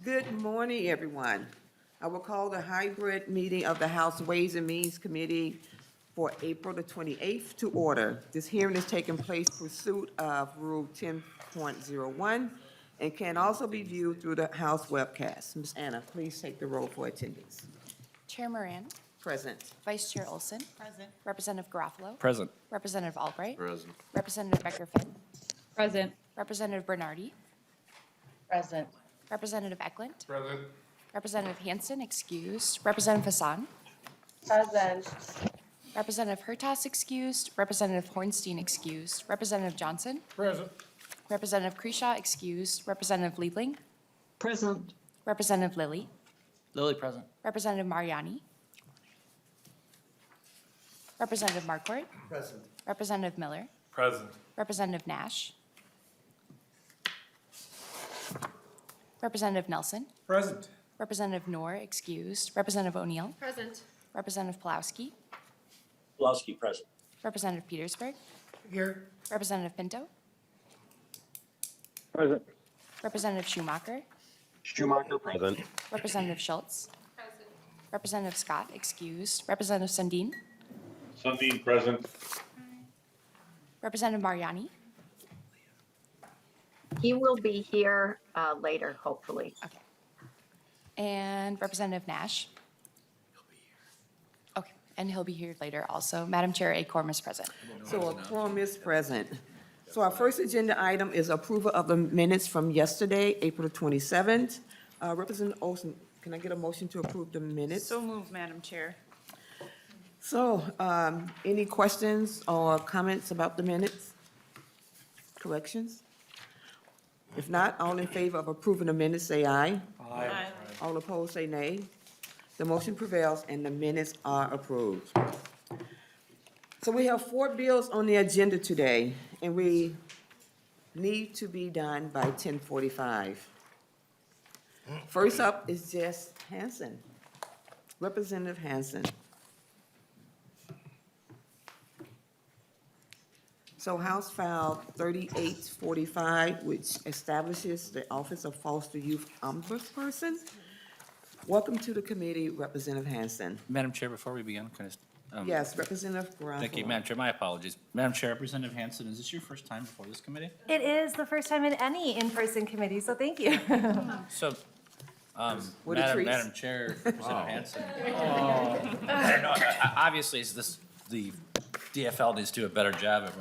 Good morning, everyone. I will call the hybrid meeting of the House Ways and Means Committee for April the 28th to order. This hearing is taking place pursuant of Rule 10.01 and can also be viewed through the House webcast. Ms. Anna, please take the roll for attendance. Chair Moran, Present. Vice Chair Olson. Present. Representative Garofalo. Present. Representative Albright. Present. Representative Becker-Finn. Present. Representative Bernardi. Present. Representative Eklund. Present. Representative Hanson, excused. Representative Hassan. Present. Representative Hertas, excused. Representative Hornstein, excused. Representative Johnson. Present. Representative Kreshaw, excused. Representative Liebling. Present. Representative Lilly. Lily present. Representative Mariani. Representative Marquardt. Present. Representative Miller. Present. Representative Nash. Representative Nelson. Present. Representative Noor, excused. Representative O'Neill. Present. Representative Pulowski. Pulowski, present. Representative Petersburg. Here. Representative Pinto. Present. Representative Schumacher. Schumacher, present. Representative Schultz. Representative Scott, excused. Representative Sundin. Sundin, present. Representative Mariani. He will be here later, hopefully. Okay. And Representative Nash. Okay, and he'll be here later also. Madam Chair, a quorum is present. So a quorum is present. So our first agenda item is approval of the minutes from yesterday, April the 27th. Representative Olson, can I get a motion to approve the minutes? So moved, Madam Chair. So, any questions or comments about the minutes? Corrections? If not, all in favor of approving the minutes, say aye. Aye. All opposed, say nay. The motion prevails and the minutes are approved. So we have 4 bills on the agenda today, and we need to be done by 10:45. First up is just Hanson. Representative Hanson. So House File 3845, which establishes the Office of Foster Youth Ombudsperson. Welcome to the committee, Representative Hanson. Madam Chair, before we begin, can I? Yes, Representative Garofalo. Thank you, Madam Chair. My apologies. Madam Chair, Representative Hanson, is this your first time before this committee? It is the first time in any in-person committee, so thank you. So, What a treat. Madam Chair, Representative Hanson. I don't know, obviously, the DFL needs to do a better job of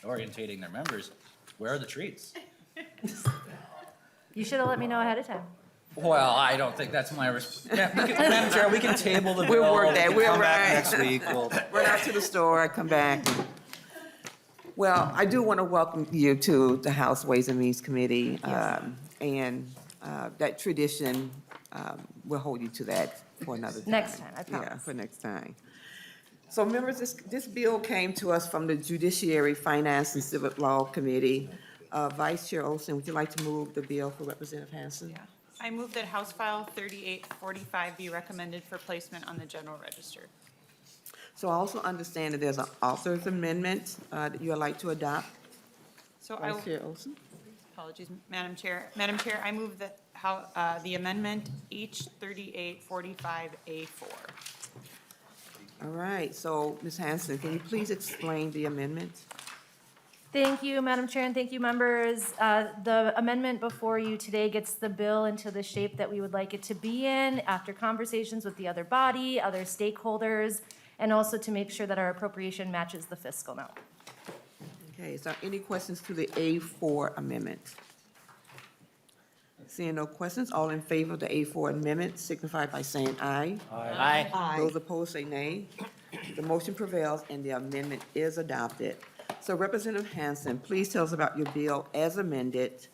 orientating their members. Where are the treats? You should have let me know ahead of time. Well, I don't think that's my Madam Chair, we can table the bill. We'll work that. We can We're come back right. next week. We'll. Run out to the store, come back. Well, I do want to welcome you to the House Ways and Means Committee. And that tradition, we'll hold you to that for another time. Next time, I Yeah, promise. for next time. So members, this bill came to us from the Judiciary, Finance, and Civic Law Committee. Vice Chair Olson, would you like to move the bill for Representative Hanson? Yeah. I move that House File 3845 be recommended for placement on the General Register. So I also understand that there's an author's amendment that you would like to adopt. So Vice Chair Olson? apologies, Madam Chair. Madam Chair, I move that the amendment H 3845A4. All right, so Ms. Hanson, can you please explain the amendment? Thank you, Madam Chair, and thank you, members. The amendment before you today gets the bill into the shape that we would like it to be in after conversations with the other body, other stakeholders, and also to make sure that our appropriation matches the fiscal note. Okay, is there any questions to the A4 amendment? Seeing no questions, all in favor of the A4 amendment signify by saying aye. Aye. Those opposed say nay. The motion prevails and the amendment is adopted. So Representative Hanson, please tell us about your bill as amended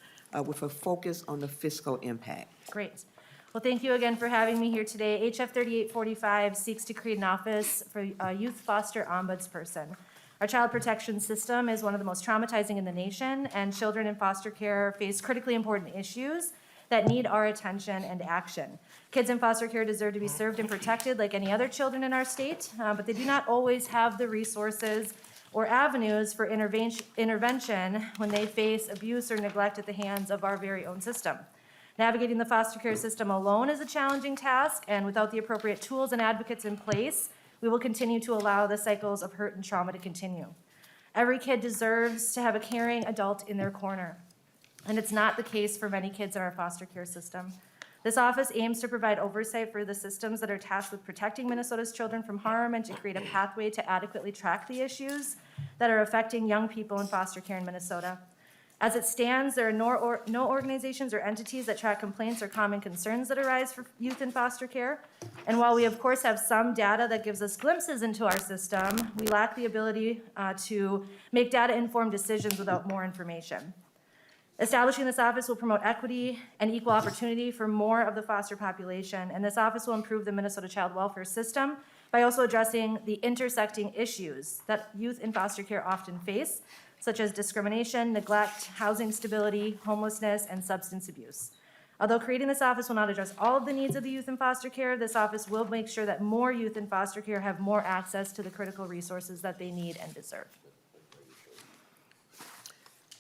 with a focus on the fiscal impact. Great. Well, thank you again for having me here today. HF 3845 seeks to create an office for a youth foster ombudsperson. Our child protection system is one of the most traumatizing in the nation, and children in foster care face critically important issues that need our attention and action. Kids in foster care deserve to be served and protected like any other children in our state, but they do not always have the resources or avenues for intervention when they face abuse or neglect at the hands of our very own system. Navigating the foster care system alone is a challenging task, and without the appropriate tools and advocates in place, we will continue to allow the cycles of hurt and trauma to continue. Every kid deserves to have a caring adult in their corner, and it's not the case for many kids in our foster care system. This office aims to provide oversight for the systems that are tasked with protecting Minnesota's children from harm and to create a pathway to adequately track the issues that are affecting young people in foster care in Minnesota. As it stands, there are no organizations or entities that track complaints or common concerns that arise for youth in foster care. And while we of course have some data that gives us glimpses into our system, we lack the ability to make data-informed decisions without more information. Establishing this office will promote equity and equal opportunity for more of the foster population, and this office will improve the Minnesota child welfare system by also addressing the intersecting issues that youth in foster care often face, such as discrimination, neglect, housing stability, homelessness, and substance abuse. Although creating this office will not address all of the needs of the youth in foster care, this office will make sure that more youth in foster care have more access to the critical resources that they need and deserve.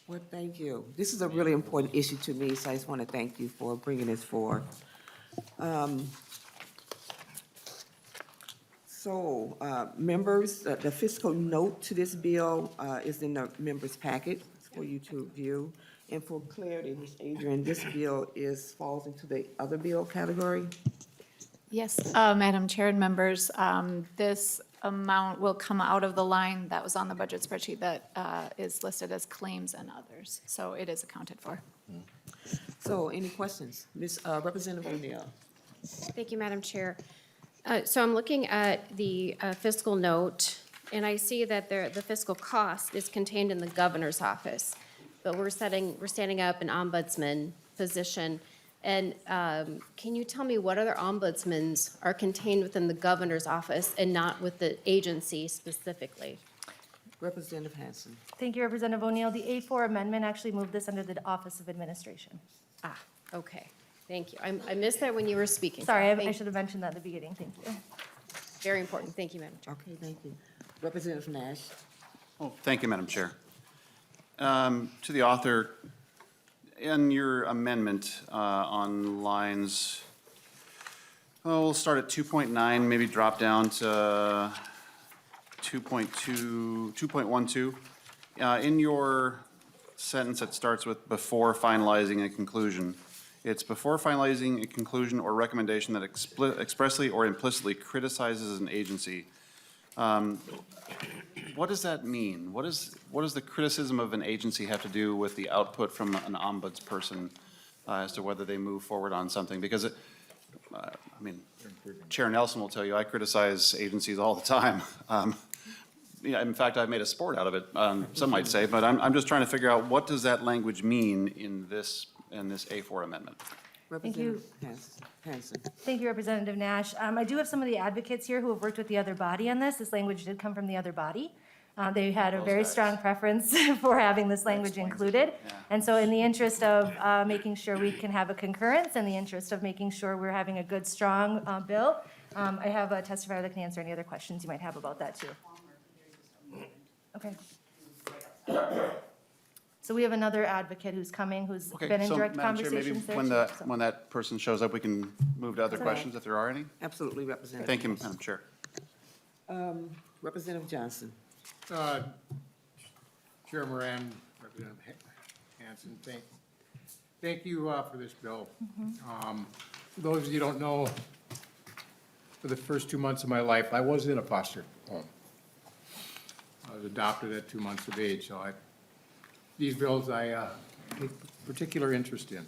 Well, thank you. This is a really important issue to me, so I just want to thank you for bringing this forward. Members, the fiscal note to this bill is in the members' packet for you to view. And for clarity, Ms. Adrian, this bill falls into the other bill category? Yes, Madam Chair and members, this amount will come out of the line that was on the budget spreadsheet that is listed as claims and others. So it is accounted for. So any questions? Representative O'Neill? Thank you, Madam Chair. So I'm looking at the fiscal note, and I see that the fiscal cost is contained in the governor's office, but we're standing up an ombudsman position. And can you tell me what other ombudsmans are contained within the governor's office and not with the agency specifically? Representative Hanson? Thank you, Representative O'Neill. The A4 amendment actually moved this under the Office of Administration. Ah, okay. Thank you. I missed that when you were speaking. Sorry, I Thank- should have mentioned that at the beginning. Thank you. Very important. Thank you, Madam Chair. Okay, thank you. Representative Nash? Oh, thank you, Madam Chair. To the author, in your amendment on lines, we'll start at 2.9, maybe drop down to 2.12. In your sentence that starts with before finalizing a conclusion, it's before finalizing a conclusion or recommendation that expressly or implicitly criticizes an agency. What does that mean? What does the criticism of an agency have to do with the output from an ombudsperson as to whether they move forward on something? Because I mean, Chair Nelson will tell you, I criticize agencies all the time. Yeah, in fact, I've made a sport out of it, some might say, but I'm just trying to figure out what does that language mean in this A4 amendment? Representative Hanson? Thank you, Representative Nash. I do have some of the advocates here who have worked with the other body on this. This language did come from the other body. They had a very strong preference for having this language included. And so in the interest of making sure we can have a concurrence, in the interest of making sure we're having a good, strong bill, I have a testifier that can answer any other questions you might have about that too. Okay. So we have another advocate who's coming, who's Okay, been in so, direct Madam Chair, maybe conversations there when too. So- when that person shows up, we can move to other That's all right. questions if there are any? Absolutely, Representative. Thank you, Madam Chair. Representative Johnson? Chair Moran, Representative Hanson, thank you for this bill. For those of you who don't know, for the first 2 months of my life, I was in a foster home. I was adopted at 2 months of age, so these bills I take particular interest in.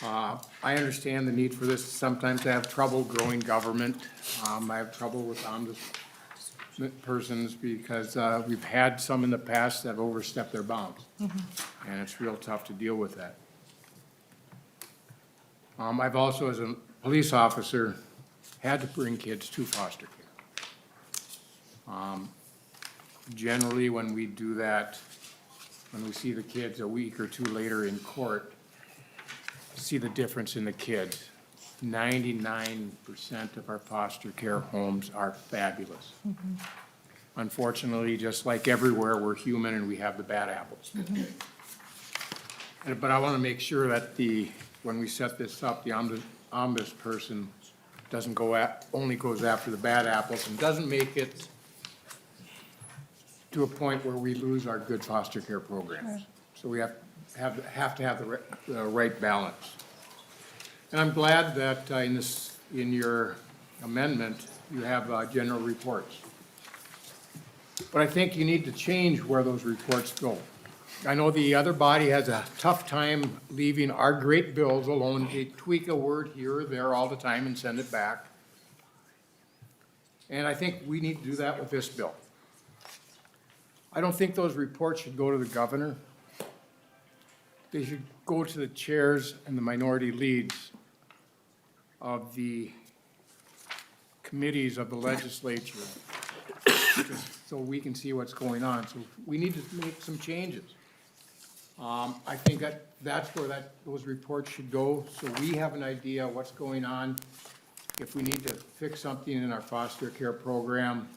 I understand the need for this. Sometimes I have trouble growing government. I have trouble with ombudspersons because we've had some in the past that have overstepped their bounds. And it's real tough to deal with that. I've also, as a police officer, had to bring kids to foster care. Generally, when we do that, when we see the kids a week or two later in court, see the difference in the kids. 99% of our foster care homes are fabulous. Unfortunately, just like everywhere, we're human and we have the bad apples. But I want to make sure that when we set this up, the ombudsperson doesn't only goes after the bad apples and doesn't make it to a point where we lose our good foster care programs. So we have to have the right balance. And I'm glad that in your amendment, you have general reports. But I think you need to change where those reports go. I know the other body has a tough time leaving our great bills alone. They tweak a word here or there all the time and send it back. And I think we need to do that with this bill. I don't think those reports should go to the governor. They should go to the chairs and the minority leads of the committees of the legislature, so we can see what's going on. So we need to make some changes. I think that's where those reports should go, so we have an idea what's going on. If we need to fix something in our foster care program,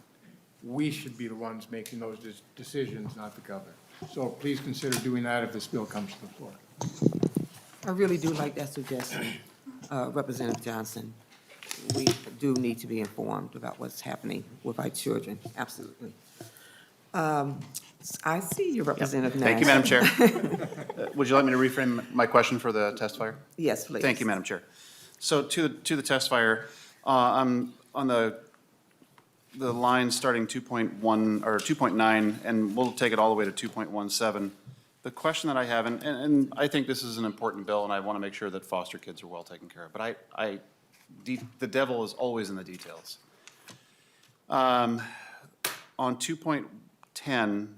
we should be the ones making those decisions, not the governor. So please consider doing that if this bill comes to the floor. I really do like that suggestion, Representative Johnson. We do need to be informed about what's happening with our children, absolutely. I see you, Representative Nash. Thank you, Madam Chair. Would you like me to reframe my question for the testifier? Yes, please. Thank you, Madam Chair. So to the testifier, on the line starting 2.1 or 2.9, and we'll take it all the way to 2.17. The question that I have, and I think this is an important bill, and I want to make sure that foster kids are well taken care of, but the devil is always in the details. On 2.10,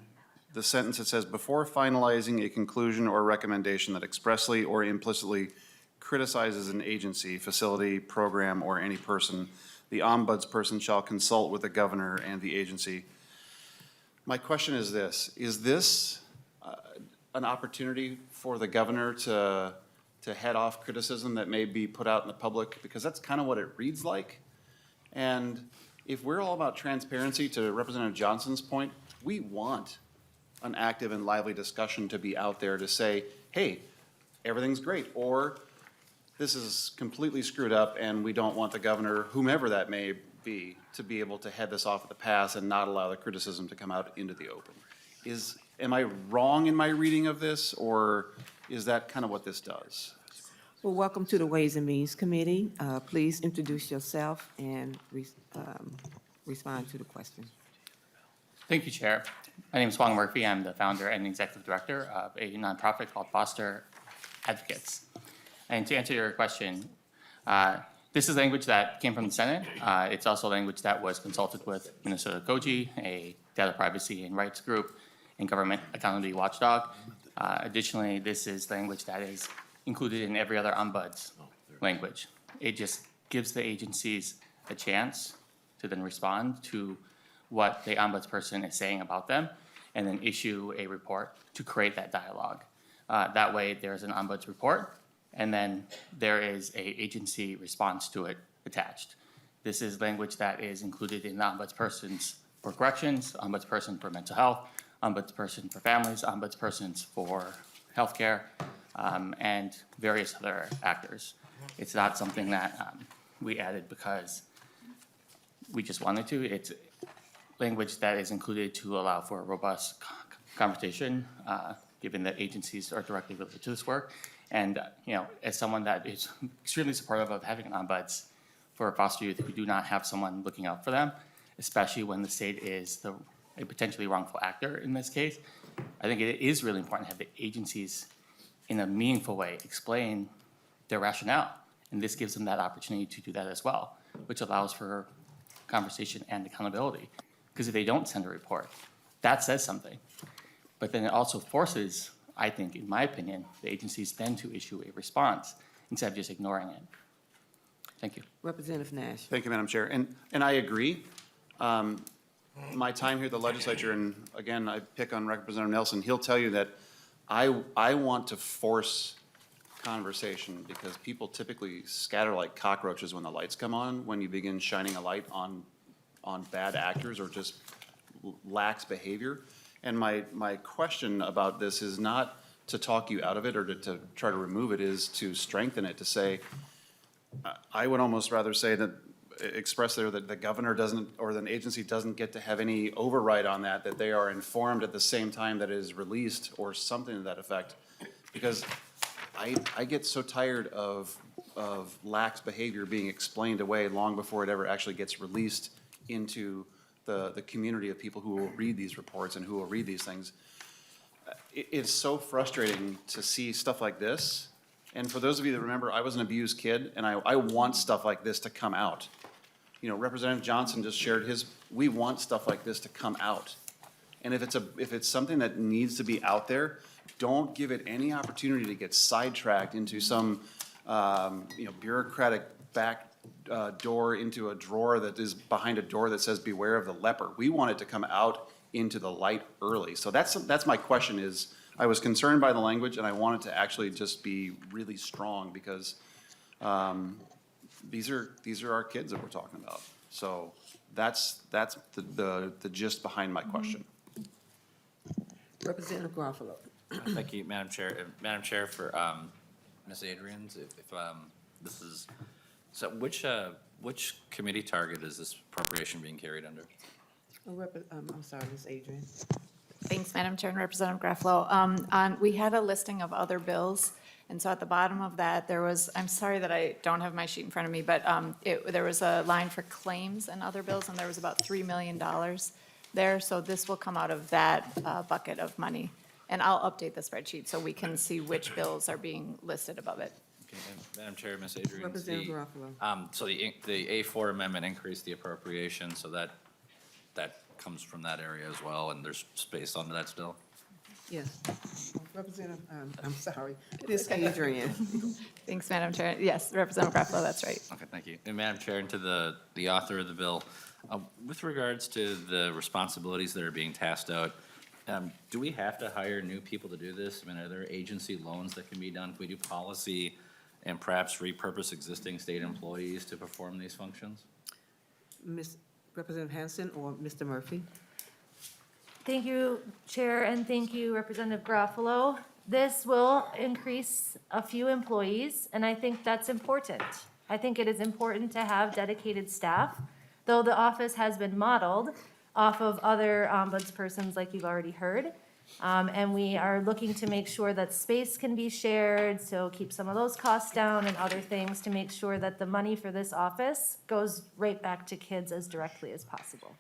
the sentence that says, before finalizing a conclusion or recommendation that expressly or implicitly criticizes an agency, facility, program, or any person, the ombudsperson shall consult with the governor and the agency. My question is this an opportunity for the governor to head off criticism that may be put out in the public? Because that's kind of what it reads like. And if we're all about transparency, to Representative Johnson's point, we want an active and lively discussion to be out there to say, hey, everything's great, or this is completely screwed up and we don't want the governor, whomever that may be, to be able to head this off at the pass and not allow the criticism to come out into the open. Am I wrong in my reading of this, or is that kind of what this does? Well, welcome to the Ways and Means Committee. Please introduce yourself and respond to the question. Thank you, Chair. My name is Wong Murphy. I'm the founder and executive director of a nonprofit called Foster Advocates. And to answer your question, this is language that came from the Senate. It's also language that was consulted with Minnesota Koegel, a data privacy and rights group, and government accountability watchdog. Additionally, this is language that is included in every other ombuds language. It just gives the agencies a chance to then respond to what the ombudsperson is saying about them, and then issue a report to create that dialogue. That way, there's an ombuds report, and then there is an agency response to it attached. This is language that is included in the ombudspersons for corrections, ombudsperson for mental health, ombudsperson for families, ombudspersons for healthcare, and various other actors. It's not something that we added because we just wanted to. It's language that is included to allow for a robust conversation, given that agencies are directly related to this work. And, as someone that is extremely supportive of having an ombuds for foster youth who do not have someone looking out for them, especially when the state is a potentially wrongful actor in this case, I think it is really important to have the agencies in a meaningful way explain their rationale. And this gives them that opportunity to do that as well, which allows for conversation and accountability. Because if they don't send a report, that says something. But then it also forces, I think, in my opinion, the agencies then to issue a response instead of just ignoring it. Thank you. Representative Nash. Thank you, Madam Chair. And I agree. My time here at the legislature, and again, I pick on Representative Nelson, he'll tell you that I want to force conversation because people typically scatter like cockroaches when the lights come on, when you begin shining a light on bad actors or just lax behavior. And my question about this is not to talk you out of it or to try to remove it is to strengthen it, to say, I would almost rather say that, express there that the governor doesn't, or an agency doesn't get to have any override on that, that they are informed at the same time that it is released or something to that effect. Because I get so tired of lax behavior being explained away long before it ever actually gets released into the community of people who will read these reports and who will read these things. It's so frustrating to see stuff like this. And for those of you that remember, I was an abused kid, and I want stuff like this to come out. You know, Representative Johnson just shared his, we want stuff like this to come out. And if it's something that needs to be out there, don't give it any opportunity to get sidetracked into some, bureaucratic back door into a drawer that is behind a door that says beware of the leper. We want it to come out into the light early. So that's my question is, I was concerned by the language and I want it to actually just be really strong because these are our kids that we're talking about. So that's the gist behind my question. Representative Garofalo. Thank you, Madam Chair. Madam Chair, for Ms. Adrians, if this is, so which committee target is this appropriation being carried under? I'm sorry, Ms. Adrian. Thanks, Madam Chair and Representative Garofalo. We had a listing of other bills, and so at the bottom of that, there was, I'm sorry that I don't have my sheet in front of me, but there was a line for claims and other bills, and there was about $3 million there, so this will come out of that bucket of money. And I'll update the spreadsheet so we can see which bills are being listed above it. Okay, and Madam Chair, Ms. Adrians, Representative Garofalo. so the A4 amendment increased the appropriation, so that comes from that area as well, and there's space under that still? Yes. Representative, I'm sorry, Ms. Adrian. Thanks, Madam Chair. Yes, Representative Garofalo, that's right. Okay, thank you. And Madam Chair, and to the author of the bill, with regards to the responsibilities that are being tasked out, do we have to hire new people to do this? I mean, are there agency loans that can be done? Can we do policy and perhaps repurpose existing state employees to perform these functions? Ms. Representative Hanson or Mr. Murphy? Thank you, Chair, and thank you, Representative Garofalo. This will increase a few employees, and I think that's important. I think it is important to have dedicated staff, though the office has been modeled off of other ombudspersons like you've already heard. And we are looking to make sure that space can be shared, so keep some of those costs down and other things to make sure that the money for this office goes right back to kids as directly as possible.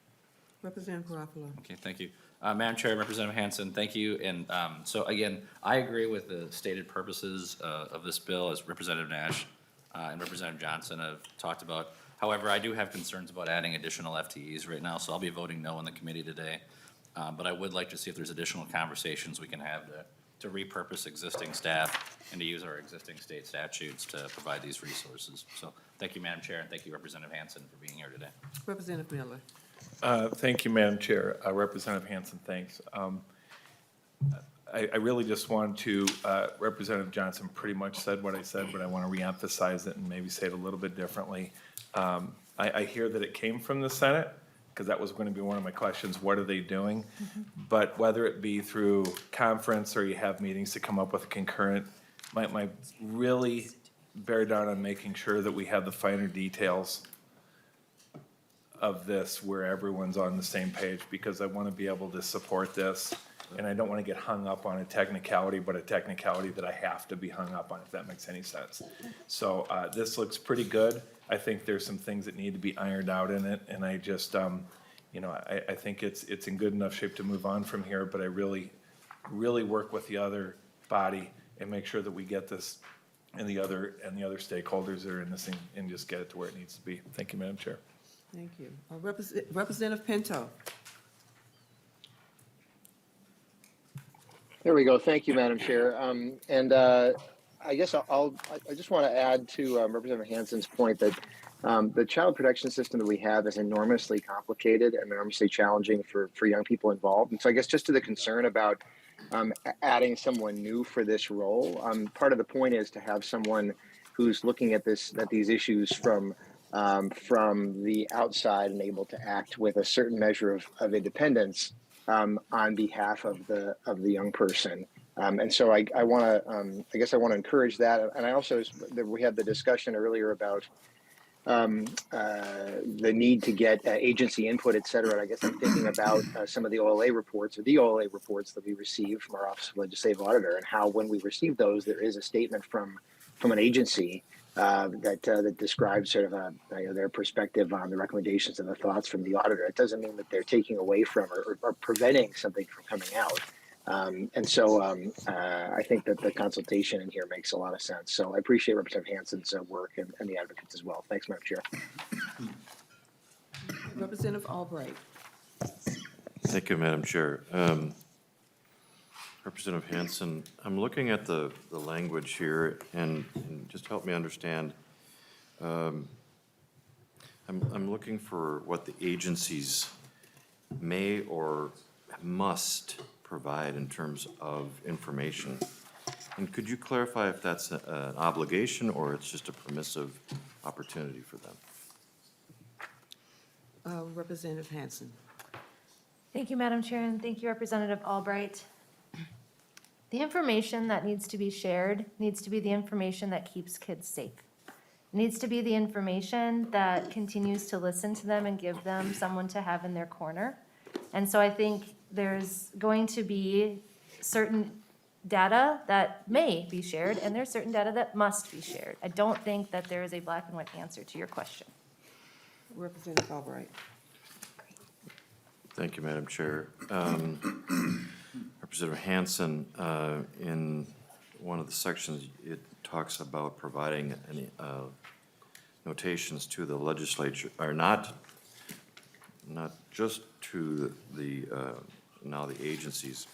Representative Garofalo. Okay, thank you. Madam Chair, Representative Hanson, thank you. And so again, I agree with the stated purposes of this bill as Representative Nash and Representative Johnson have talked about. However, I do have concerns about adding additional FTEs right now, so I'll be voting no in the committee today. But I would like to see if there's additional conversations we can have to repurpose existing staff and to use our existing state statutes to provide these resources. So thank you, Madam Chair, and thank you, Representative Hanson, for being here today. Representative Miller. Thank you, Madam Chair. Representative Hanson, thanks. I really just want to, Representative Johnson pretty much said what I said, but I want to reemphasize it and maybe say it a little bit differently. I hear that it came from the Senate, because that was going to be one of my questions, what are they doing? But whether it be through conference or you have meetings to come up with a concurrent, might really bear down on making sure that we have the finer details of this where everyone's on the same page, because I want to be able to support this. And I don't want to get hung up on a technicality, but a technicality that I have to be hung up on, if that makes any sense. So this looks pretty good. I think there's some things that need to be ironed out in it, and I just, I think it's in good enough shape to move on from here, but I really work with the other body and make sure that we get this and the other stakeholders that are in this thing and just get it to where it needs to be. Thank you, Madam Chair. Thank you. Representative Pinto. There we go. Thank you, Madam Chair. I guess I just want to add to Representative Hanson's point that the child protection system that we have is enormously complicated and enormously challenging for young people involved. And so I guess just to the concern about adding someone new for this role, part of the point is to have someone who's looking at these issues from the outside and able to act with a certain measure of independence on behalf of the young person. And so I want to, I guess I want to encourage that. And I also, we had the discussion earlier about the need to get agency input, et cetera. And I guess I'm thinking about some of the OLA reports or the OLA reports that we received from our Office of Legislative Auditor, and how when we receive those, there is a statement from an agency that describes sort of their perspective on the recommendations and the thoughts from the auditor. It doesn't mean that they're taking away from or preventing something from coming out. And so I think that the consultation in here makes a lot of sense. So I appreciate Representative Hanson's work and the advocates as well. Thanks, Madam Chair. Representative Albright. Thank you, Madam Chair. Representative Hanson, I'm looking at the language here, and just help me understand. I'm looking for what the agencies may or must provide in terms of information. And could you clarify if that's an obligation or it's just a permissive opportunity for them? Representative Hanson. Thank you, Madam Chair, and thank you, Representative Albright. The information that needs to be shared needs to be the information that keeps kids safe. It needs to be the information that continues to listen to them and give them someone to have in their corner. And so I think there's going to be certain data that may be shared, and there's certain data that must be shared. I don't think that there is a black and white answer to your question. Representative Albright. Thank you, Madam Chair. Representative Hanson, in one of the sections, it talks about providing any notations to the legislature, or not just to the now the agencies,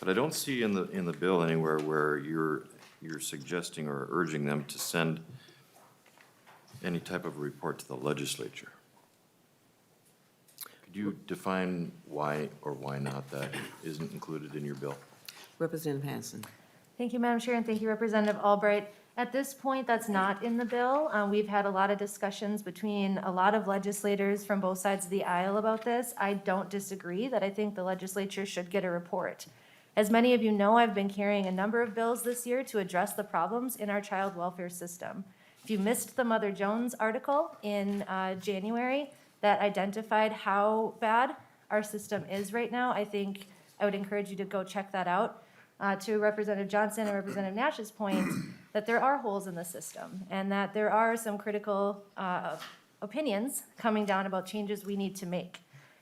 but I don't see in the bill anywhere where you're suggesting or urging them to send any type of report to the legislature. Could you define why or why not that isn't included in your bill? Representative Hanson. Thank you, Madam Chair, and thank you, Representative Albright. At this point, that's not in the bill. We've had a lot of discussions between a lot of legislators from both sides of the aisle about this. I don't disagree that I think the legislature should get a report. As many of you know, I've been carrying a number of bills this year to address the problems in our child welfare system. If you missed the Mother Jones article in January that identified how bad our system is right now, I think I would encourage you to go check that out. To Representative Johnson and Representative Nash's point, that there are holes in the system and that there are some critical opinions coming down about changes we need to make.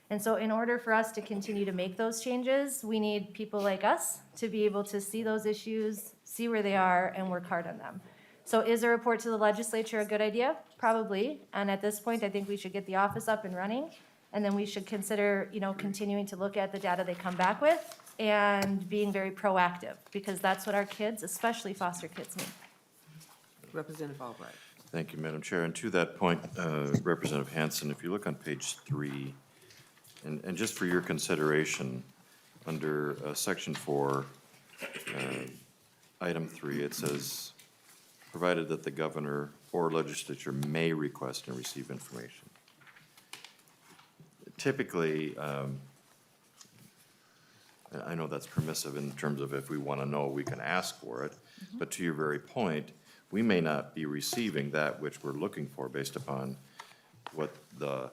And so in order for us to continue to make those changes, we need people like us to be able to see those issues, see where they are, and work hard on them. So is a report to the legislature a good idea? Probably. And at this point, I think we should get the office up and running. And then we should consider, continuing to look at the data they come back with and being very proactive, because that's what our kids, especially foster kids, need. Representative Albright. Thank you, Madam Chair. And to that point, Representative Hanson, if you look on page 3, and just for your consideration, under Section 4, Item 3, it says, provided that the governor or legislature may request and receive information. Typically, I know that's permissive in terms of if we want to know, we can ask for it. But to your very point, we may not be receiving that which we're looking for based upon what the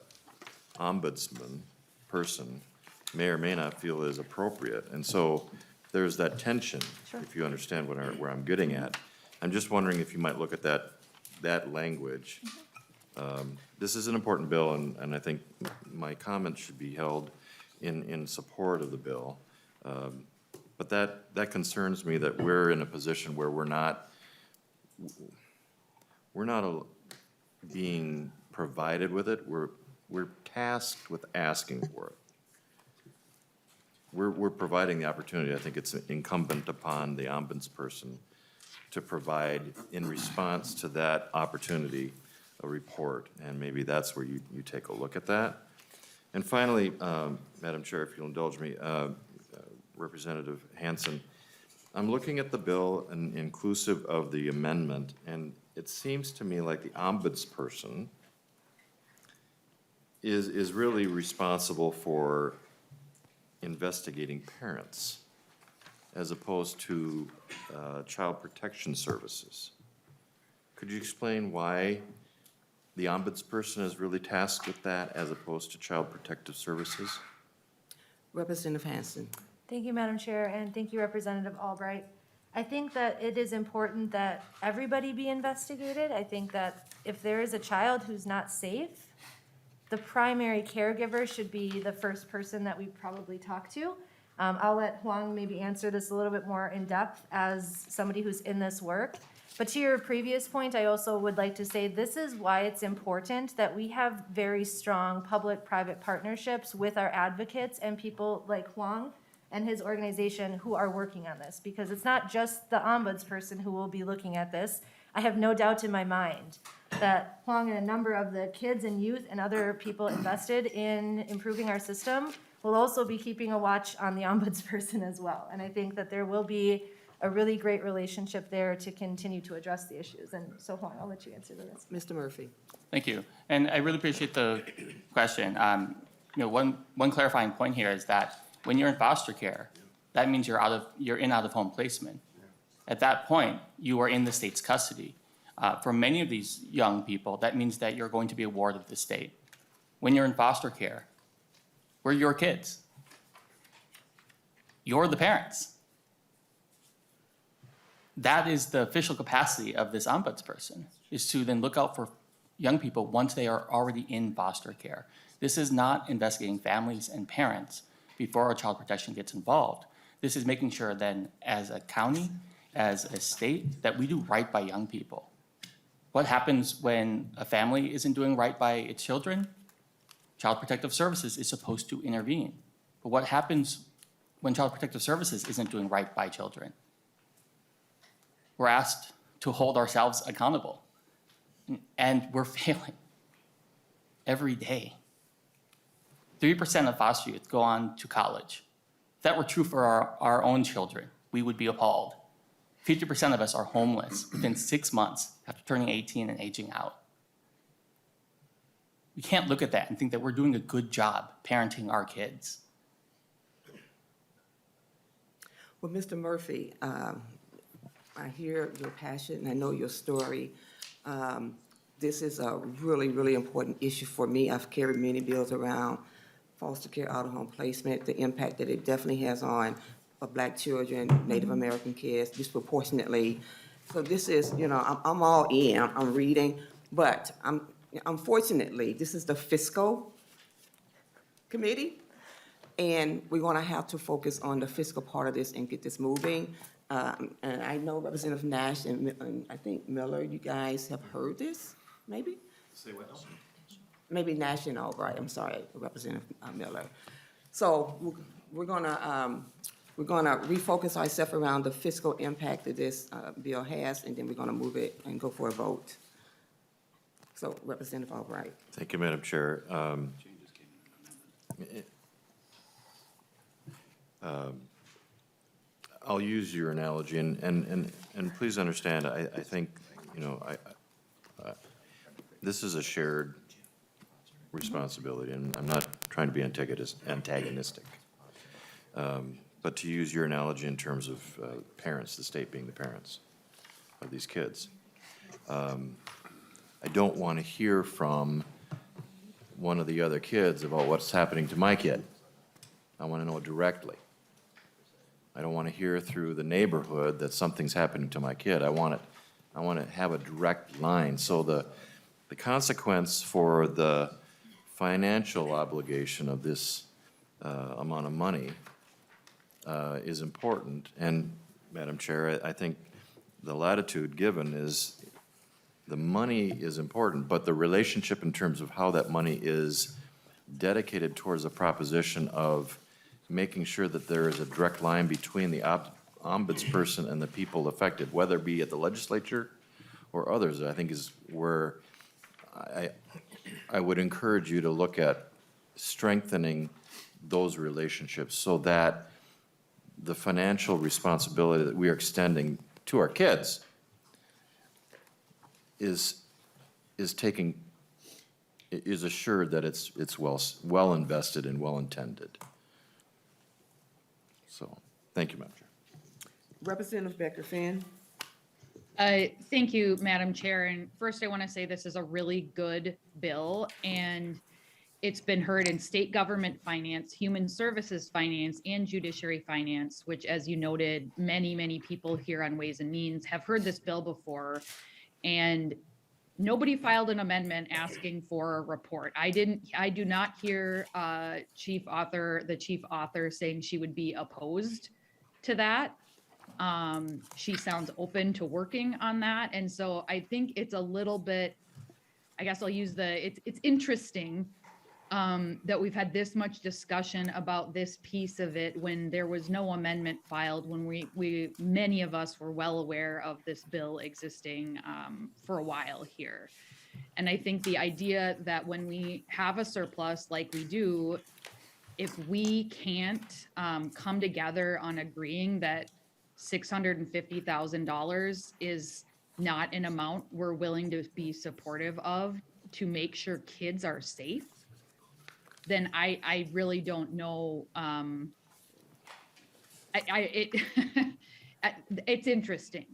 ombudsman person may or may not feel is appropriate. And so there's that tension, if you understand where I'm getting at. I'm just wondering if you might look at that language. This is an important bill, and I think my comments should be held in support of the bill. But that concerns me that we're in a position where we're not being provided with it. We're tasked with asking for it. We're providing the opportunity. I think it's incumbent upon the ombudsperson to provide, in response to that opportunity, a report, and maybe that's where you take a look at that. And finally, Madam Chair, if you'll indulge me, Representative Hanson, I'm looking at the bill and inclusive of the amendment, and it seems to me like the ombudsperson is really responsible for investigating parents. as opposed to child protection services. Could you explain why the ombudsperson is really tasked with that as opposed to child protective services? Representative Hanson. Thank you, Madam Chair, and thank you, Representative Albright. I think that it is important that everybody be investigated. I think that if there is a child who's not safe, the primary caregiver should be the first person that we probably talk to. I'll let Huang maybe answer this a little bit more in depth as somebody who's in this work. But to your previous point, I also would like to say this is why it's important that we have very strong public-private partnerships with our advocates and people like Huang and his organization who are working on this, because it's not just the ombudsperson who will be looking at this. I have no doubt in my mind that Huang and a number of the kids and youth and other people invested in improving our system will also be keeping a watch on the ombudsperson as well. And I think that there will be a really great relationship there to continue to address the issues. And so Huang, I'll let you answer the rest. Mr. Murphy. Thank you. And I really appreciate the question. One clarifying point here is that when you're in foster care, that means you're in out-of-home placement. At that point, you are in the state's custody. For many of these young people, that means that you're going to be a ward of the state. When you're in foster care, we're your kids. You're the parents. That is the official capacity of this ombudsperson, is to then look out for young people once they are already in foster care. This is not investigating families and parents before our child protection gets involved. This is making sure then, as a county, as a state, that we do right by young people. What happens when a family isn't doing right by its children? Child Protective Services is supposed to intervene. But what happens when Child Protective Services isn't doing right by children? We're asked to hold ourselves accountable, and we're failing every day. 3% of foster youth go on to college. If that were true for our own children, we would be appalled. 50% of us are homeless within 6 months after turning 18 and aging out. We can't look at that and think that we're doing a good job parenting our kids. Well, Mr. Murphy, I hear your passion and I know your story. This is a really, really important issue for me. I've carried many bills around foster care, out-of-home placement, the impact that it definitely has on Black children, Native American kids disproportionately. So this is, I'm all in, I'm reading, but unfortunately, this is the fiscal committee, and we're gonna have to focus on the fiscal part of this and get this moving. And I know Representative Nash and I think Miller, you guys have heard this, maybe? Say what else? Maybe Nash and Albright, I'm sorry, Representative Miller. So we're gonna refocus ourselves around the fiscal impact that this bill has, and then we're gonna move it and go for a vote. So Representative Albright. Thank you, Madam Chair. I'll use your analogy, and please understand, I think, this is a shared responsibility, and I'm not trying to be antagonistic. But to use your analogy in terms of parents, the state being the parents of these kids, I don't want to hear from one of the other kids about what's happening to my kid. I want to know directly. I don't want to hear through the neighborhood that something's happening to my kid. I want to have a direct line. So the consequence for the financial obligation of this amount of money is important. And, Madam Chair, I think the latitude given is the money is important, but the relationship in terms of how that money is dedicated towards a proposition of making sure that there is a direct line between the ombudsperson and the people affected, whether it be at the legislature or others, I think is where I would encourage you to look at strengthening those relationships so that the financial responsibility that we are extending to our kids is assured that it's well invested and well intended. So, thank you, Madam Chair. Representative Becker Finn. Thank you, Madam Chair. And first, I want to say this is a really good bill, and it's been heard in state government finance, human services finance, and judiciary finance, which, as you noted, many people here on Ways and Means have heard this bill before. And nobody filed an amendment asking for a report. I do not hear the chief author saying she would be opposed to that. She sounds open to working on that. And so I think it's a little bit, I guess I'll use it's interesting that we've had this much discussion about this piece of it when there was no amendment filed, when many of us were well aware of this bill existing for a while here. And I think the idea that when we have a surplus like we do, if we can't come together on agreeing that $650,000 is not an amount we're willing to be supportive of to make sure kids are safe, then I really don't know. It's interesting.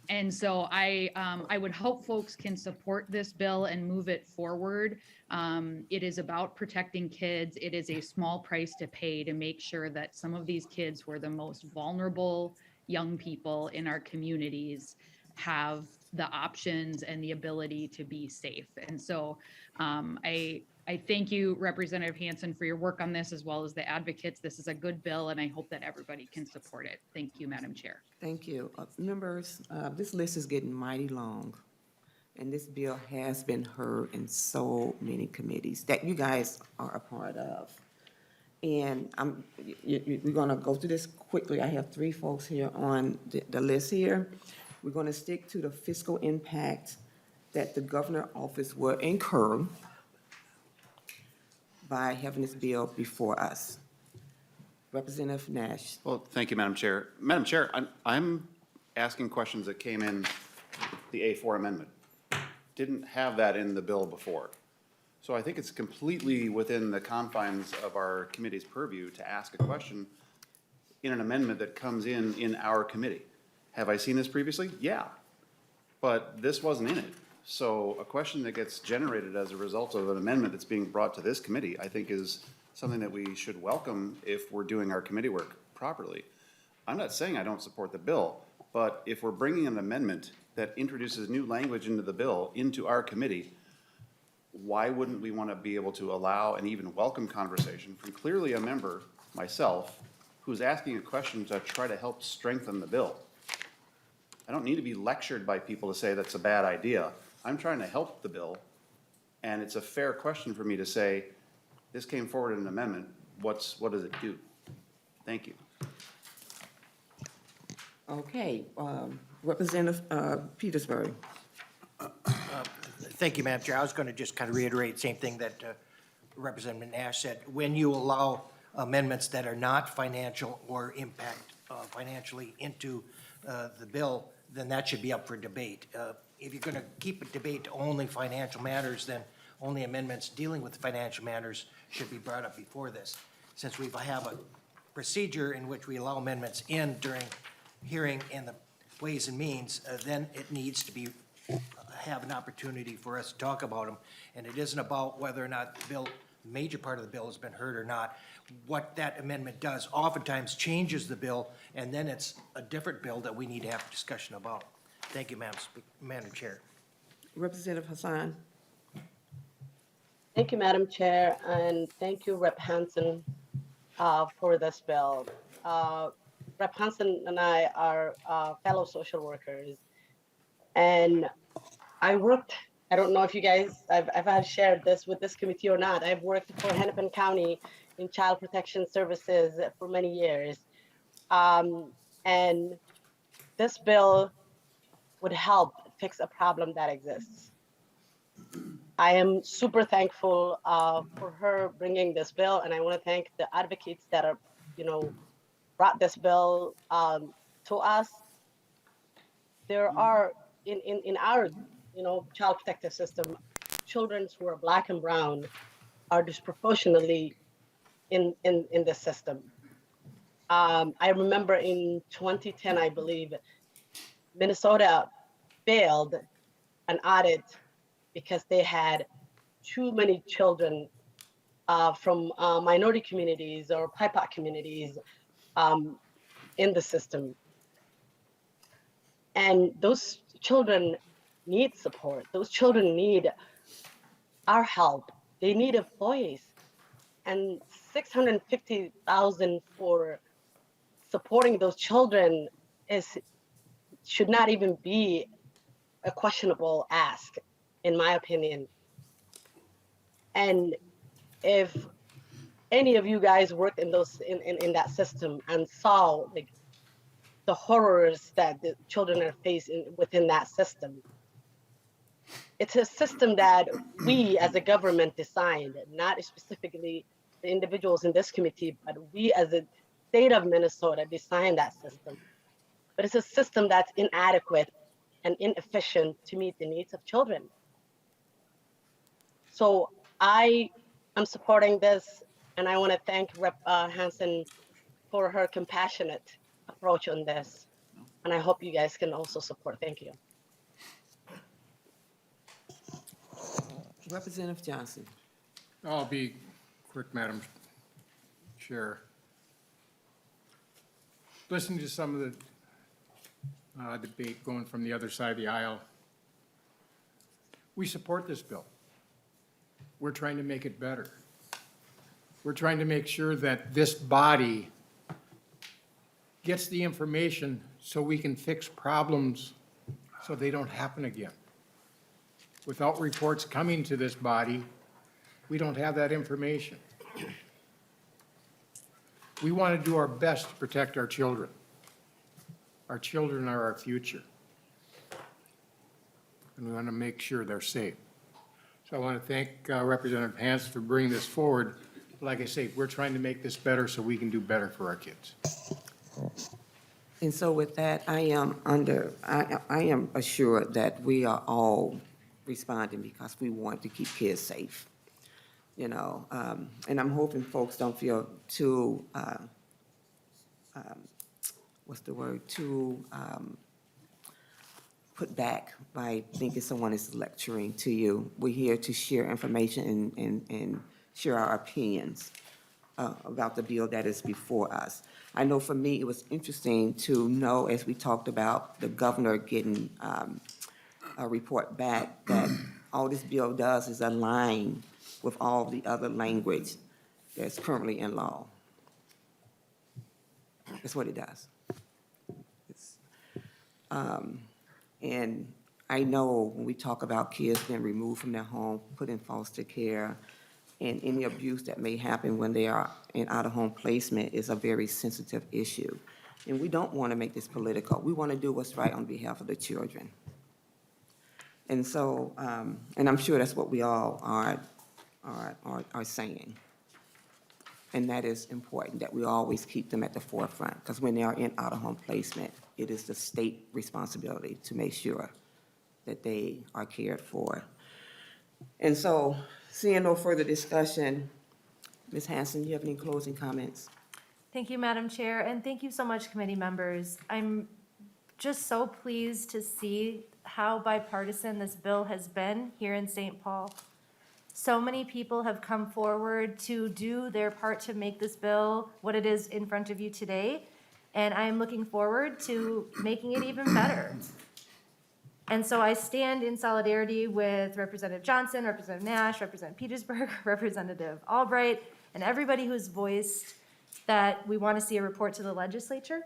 And so I would hope folks can support this bill and move it forward. It is about protecting kids. It is a small price to pay to make sure that some of these kids who are the most vulnerable young people in our communities have the options and the ability to be safe. And so I thank you, Representative Hanson, for your work on this, as well as the advocates. This is a good bill, and I hope that everybody can support it. Thank you, Madam Chair. Thank you. Members, this list is getting mighty long, and this bill has been heard in so many committees that you guys are a part of. And we're gonna go through this quickly. I have 3 folks here on the list here. We're gonna stick to the fiscal impact that the governor's office will incur by having this bill before us. Representative Nash. Well, thank you, Madam Chair. Madam Chair, I'm asking questions that came in the A4 amendment. Didn't have that in the bill before. So I think it's completely within the confines of our committee's purview to ask a question in an amendment that comes in our committee. Have I seen this previously? Yeah, but this wasn't in it. So a question that gets generated as a result of an amendment that's being brought to this committee, I think is something that we should welcome if we're doing our committee work properly. I'm not saying I don't support the bill, but if we're bringing an amendment that introduces new language into the bill, into our committee, why wouldn't we want to be able to allow and even welcome conversation from clearly a member, myself, who's asking a question to try to help strengthen the bill? I don't need to be lectured by people to say that's a bad idea. I'm trying to help the bill, and it's a fair question for me to say, this came forward in an amendment, what does it do? Thank you. Okay, Representative Petersburg. Thank you, Madam Chair. I was going to just kind of reiterate the same thing that Representative Nash said. When you allow amendments that are not financial or impact financially into the bill, then that should be up for debate. If you're going to keep a debate to only financial matters, then only amendments dealing with financial matters should be brought up before this. Since we have a procedure in which we allow amendments in during hearing in the Ways and Means, then it needs to be have an opportunity for us to talk about them. And it isn't about whether or not the bill, the major part of the bill has been heard or not. What that amendment does oftentimes changes the bill, and then it's a different bill that we need to have a discussion about. Thank you, Madam Chair. Representative Hassan. Thank you, Madam Chair, and thank you, Rep. Hanson, for this bill. Rep. Hanson and I are fellow social workers, and I don't know if you guys, I've shared this with this committee or not. I've worked for Hennepin County in child protection services for many years. And this bill would help fix a problem that exists. I am super thankful for her bringing this bill, and I want to thank the advocates that are, brought this bill to us. There are in our, child protective system, children who are Black and brown are disproportionately in this system. I remember in 2010, I believe, Minnesota failed an audit because they had too many children from minority communities or BIPOC communities in the system. And those children need support. Those children need our help. They need a voice. And 650,000 for supporting those children should not even be a questionable ask, in my opinion. And if any of you guys worked in those in that system and saw like the horrors that the children are facing within that system, it's a system that we as a government designed, not specifically the individuals in this committee, but we as a state of Minnesota designed that system. But it's a system that's inadequate and inefficient to meet the needs of children. So I am supporting this, and I want to thank Rep. Hanson for her compassionate approach on this. And I hope you guys can also support. Thank you. Representative Johnson. I'll be quick, Madam Chair. Listening to some of the debate going from the other side of the aisle, we support this bill. We're trying to make it better. We're trying to make sure that this body gets the information so we can fix problems so they don't happen again. Without reports coming to this body, we don't have that information. We want to do our best to protect our children. Our children are our future. And we want to make sure they're safe. So I want to thank Representative Hanson for bringing this forward. Like I say, we're trying to make this better so we can do better for our kids. And so with that, I am assured that we are all responding because we want to keep kids safe, you know. And I'm hoping folks don't feel too, too put back by thinking someone is lecturing to you. We're here to share information and share our opinions about the bill that is before us. I know for me, it was interesting to know, as we talked about the governor getting a report back, that all this bill does is align with all the other language that's currently in law. That's what it does. And I know when we talk about kids being removed from their home, put in foster care, and any abuse that may happen when they are in out-of-home placement is a very sensitive issue. And we don't want to make this political. We want to do what's right on behalf of the children. And so, and I'm sure that's what we all are saying. And that is important, that we always keep them at the forefront, because when they are in out-of-home placement, it is the state responsibility to make sure that they are cared for. And so, seeing no further discussion, Ms. Hanson, you have any closing comments? Thank you, Madam Chair, and thank you so much, committee members. I'm just so pleased to see how bipartisan this bill has been here in St. Paul. So many people have come forward to do their part to make this bill what it is in front of you today, and I'm looking forward to making it even better. And so I stand in solidarity with Representative Johnson, Representative Nash, Representative Petersburg, Representative Albright, and everybody who's voiced that we want to see a report to the legislature,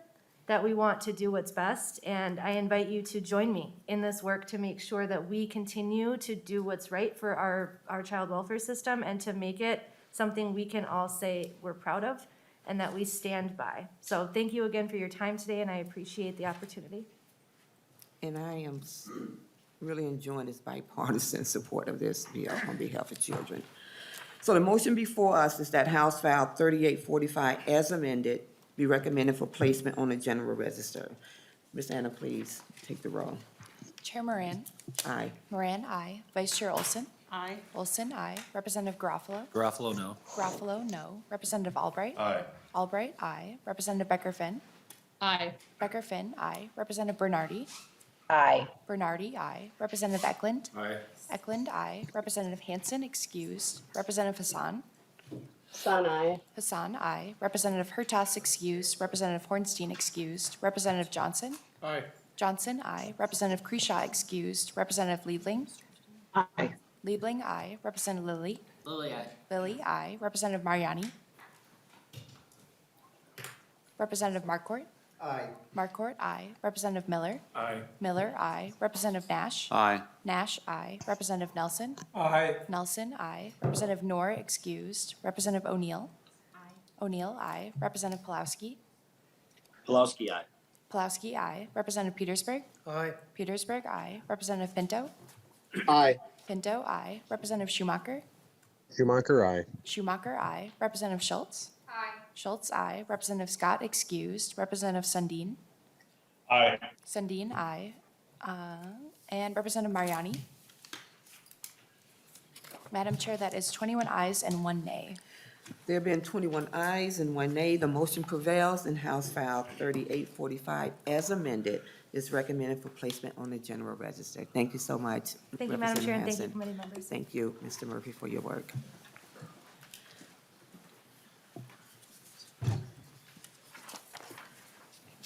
that we want to do what's best. And I invite you to join me in this work to make sure that we continue to do what's right for our child welfare system and to make it something we can all say we're proud of and that we stand by. So thank you again for your time today, and I appreciate the opportunity. And I am really enjoying this bipartisan support of this bill on behalf of children. So the motion before us is that House File 3845 as amended be recommended for placement on the general register. Ms. Anna, please take the roll. Chair Moran. Aye. Moran, aye. Vice Chair Olson. Aye. Olson, aye. Representative Garofalo? Garofalo, no. Garofalo, no. Representative Albright? Aye. Albright, aye. Representative Becker-Finn? Aye. Becker-Finn, aye. Representative Bernardi? Aye. Bernardi, aye. Representative Eklund? Aye. Eklund, aye. Representative Hanson, excused. Representative Hassan? Hassan, aye. Hassan, aye. Representative Hertas, excused. Representative Hornstein, excused. Representative Johnson? Aye. Johnson, aye. Representative Kreshaw, excused. Representative Liebling? Aye. Liebling, aye. Representative Lilly? Lily, aye. Lilly, aye. Representative Mariani? Representative Markort? Aye. Markort, aye. Representative Miller? Aye. Miller, aye. Representative Nash? Aye. Nash, aye. Representative Nelson? Aye. Nelson, aye. Representative Noor, excused. Representative O'Neill? O'Neill, aye. Representative Pulowski? Pulaski, aye. Pulowski, aye. Representative Petersburg? Aye. Petersburg, aye. Representative Pinto? Aye. Pinto, aye. Representative Schumacher? Schumacher, aye. Schumacher, aye. Representative Schultz? Aye. Schultz, aye. Representative Scott, excused. Representative Sundin? Aye. Sundin, aye. And Representative Mariani? Madam Chair, that is 21 ayes and 1 nay. There have been 21 ayes and 1 nay. The motion prevails, and House File 3845, as amended, is recommended for placement on the general register. Thank you so much, Thank you, Madam Chair, and thank you, Hanson. committee members. Thank you, Mr. Murphy, for your work.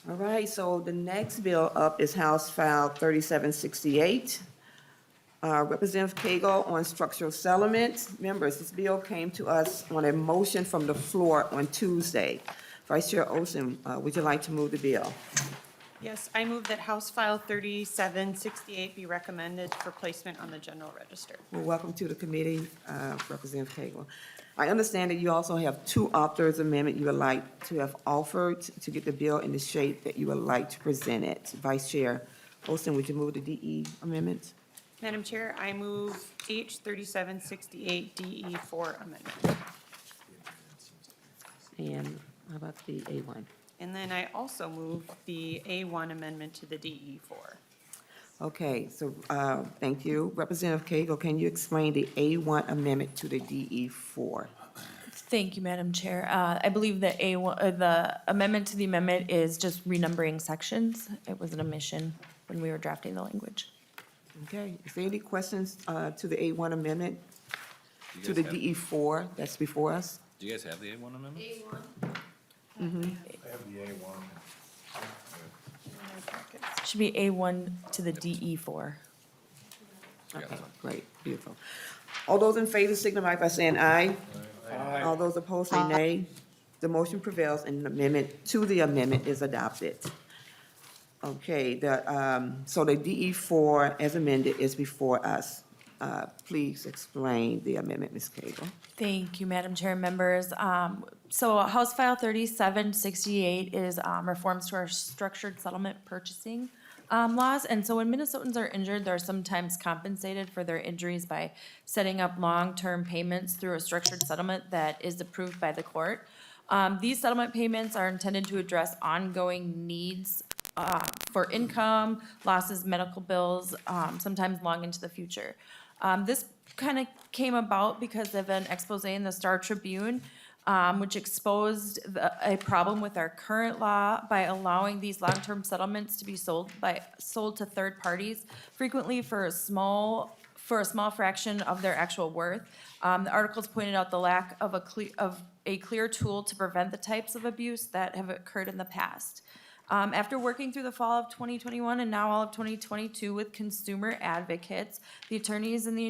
All right, so the next bill up is House File 3768. Representative Koegel on structural settlement. Members, this bill came to us on a motion from the floor on Tuesday. Vice Chair Olson, would you like to move the bill? Yes, I move that House File 3768 be recommended for placement on the general register. Well, welcome to the committee, Representative Koegel. I understand that you also have two authors amendment you would like to have offered to get the bill in the shape that you would like to present it. Vice Chair Olson, would you move the DE amendment? Madam Chair, I move H 3768 DE4 amendment. And how about the A1? And then I also move the A1 amendment to the DE4. Okay, so, thank you. Representative Koegel, can you explain the A1 amendment to the DE4? Thank you, Madam Chair. I believe that the amendment to the amendment is just renumbering sections. It was an omission when we were drafting the language. Okay, is there any questions to the A1 amendment Do to you the guys have- DE4 that's before us? Do you guys have the A1 amendment? I have the A1. Should be A1 to the DE4. Okay, great, beautiful. All those in favor signify by saying aye. All those opposed say nay. The motion prevails and the amendment to the amendment is adopted. Okay, so the DE4 as amended is before us. Please explain the amendment, Ms. Koegel. Thank you, Madam Chair and members. So House File 3768 is reforms to our structured settlement purchasing laws. And so when Minnesotans are injured, they're sometimes compensated for their injuries by setting up long-term payments through a structured settlement that is approved by the court. These settlement payments are intended to address ongoing needs for income, losses, medical bills, sometimes long into the future. This kind of came about because of an expose in the Star Tribune, which exposed a problem with our current law by allowing these long-term settlements to be sold to third parties, frequently for a small fraction of their actual worth. The articles pointed out the lack of a clear tool to prevent the types of abuse that have occurred in the past. After working through the fall of 2021 and now all of 2022 with consumer advocates, the attorneys and the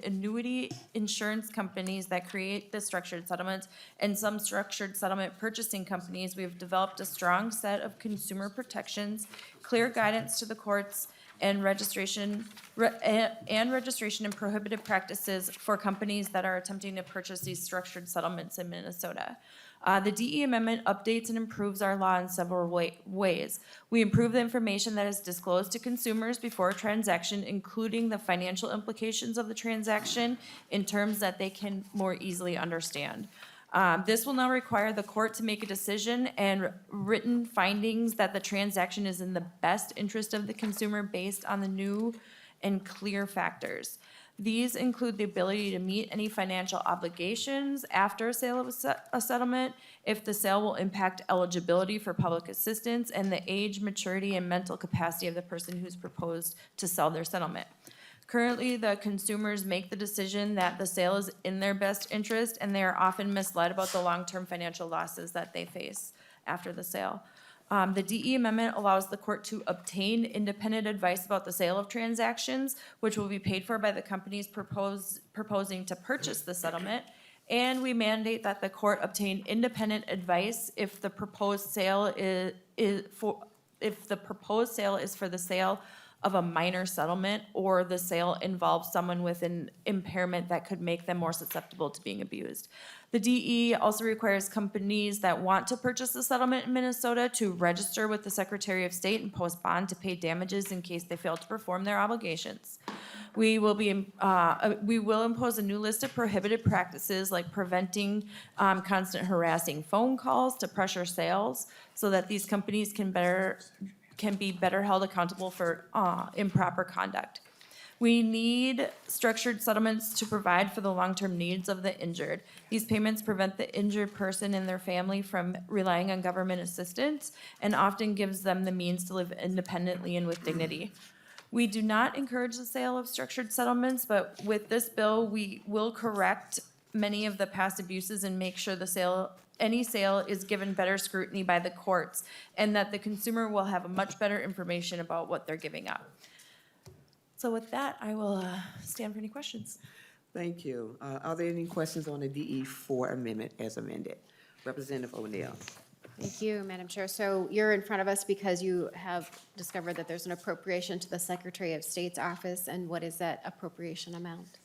annuity insurance companies that create the structured settlements, and some structured settlement purchasing companies, we have developed a strong set of consumer protections, clear guidance to the courts, and registration and prohibited practices for companies that are attempting to purchase these structured settlements in Minnesota. The DE amendment updates and improves our law in several ways. We improve the information that is disclosed to consumers before a transaction, including the financial implications of the transaction in terms that they can more easily understand. This will now require the court to make a decision and written findings that the transaction is in the best interest of the consumer based on the new and clear factors. These include the ability to meet any financial obligations after a sale of a settlement, if the sale will impact eligibility for public assistance, and the age, maturity, and mental capacity of the person who's proposed to sell their settlement. Currently, the consumers make the decision that the sale is in their best interest, and they are often misled about the long-term financial losses that they face after the sale. The DE amendment allows the court to obtain independent advice about the sale of transactions, which will be paid for by the companies proposing to purchase the settlement. And we mandate that the court obtain independent advice if the proposed sale is for the sale of a minor settlement, or the sale involves someone with an impairment that could make them more susceptible to being abused. The DE also requires companies that want to purchase a settlement in Minnesota to register with the Secretary of State and post bond to pay damages in case they fail to perform their obligations. We will impose a new list of prohibited practices, like preventing constant harassing phone calls to pressure sales, so that these companies can be better held accountable for improper conduct. We need structured settlements to provide for the long-term needs of the injured. These payments prevent the injured person and their family from relying on government assistance, and often gives them the means to live independently and with dignity. We do not encourage the sale of structured settlements, but with this bill, we will correct many of the past abuses and make sure any sale is given better scrutiny by the courts, and that the consumer will have a much better information about what they're giving up. So with that, I will stand for any questions. Thank you. Are there any questions on the DE4 amendment as amended? Representative O'Neill. Thank you, Madam Chair. So you're in front of us because you have discovered that there's an appropriation to the Secretary of State's office, and what is that appropriation amount?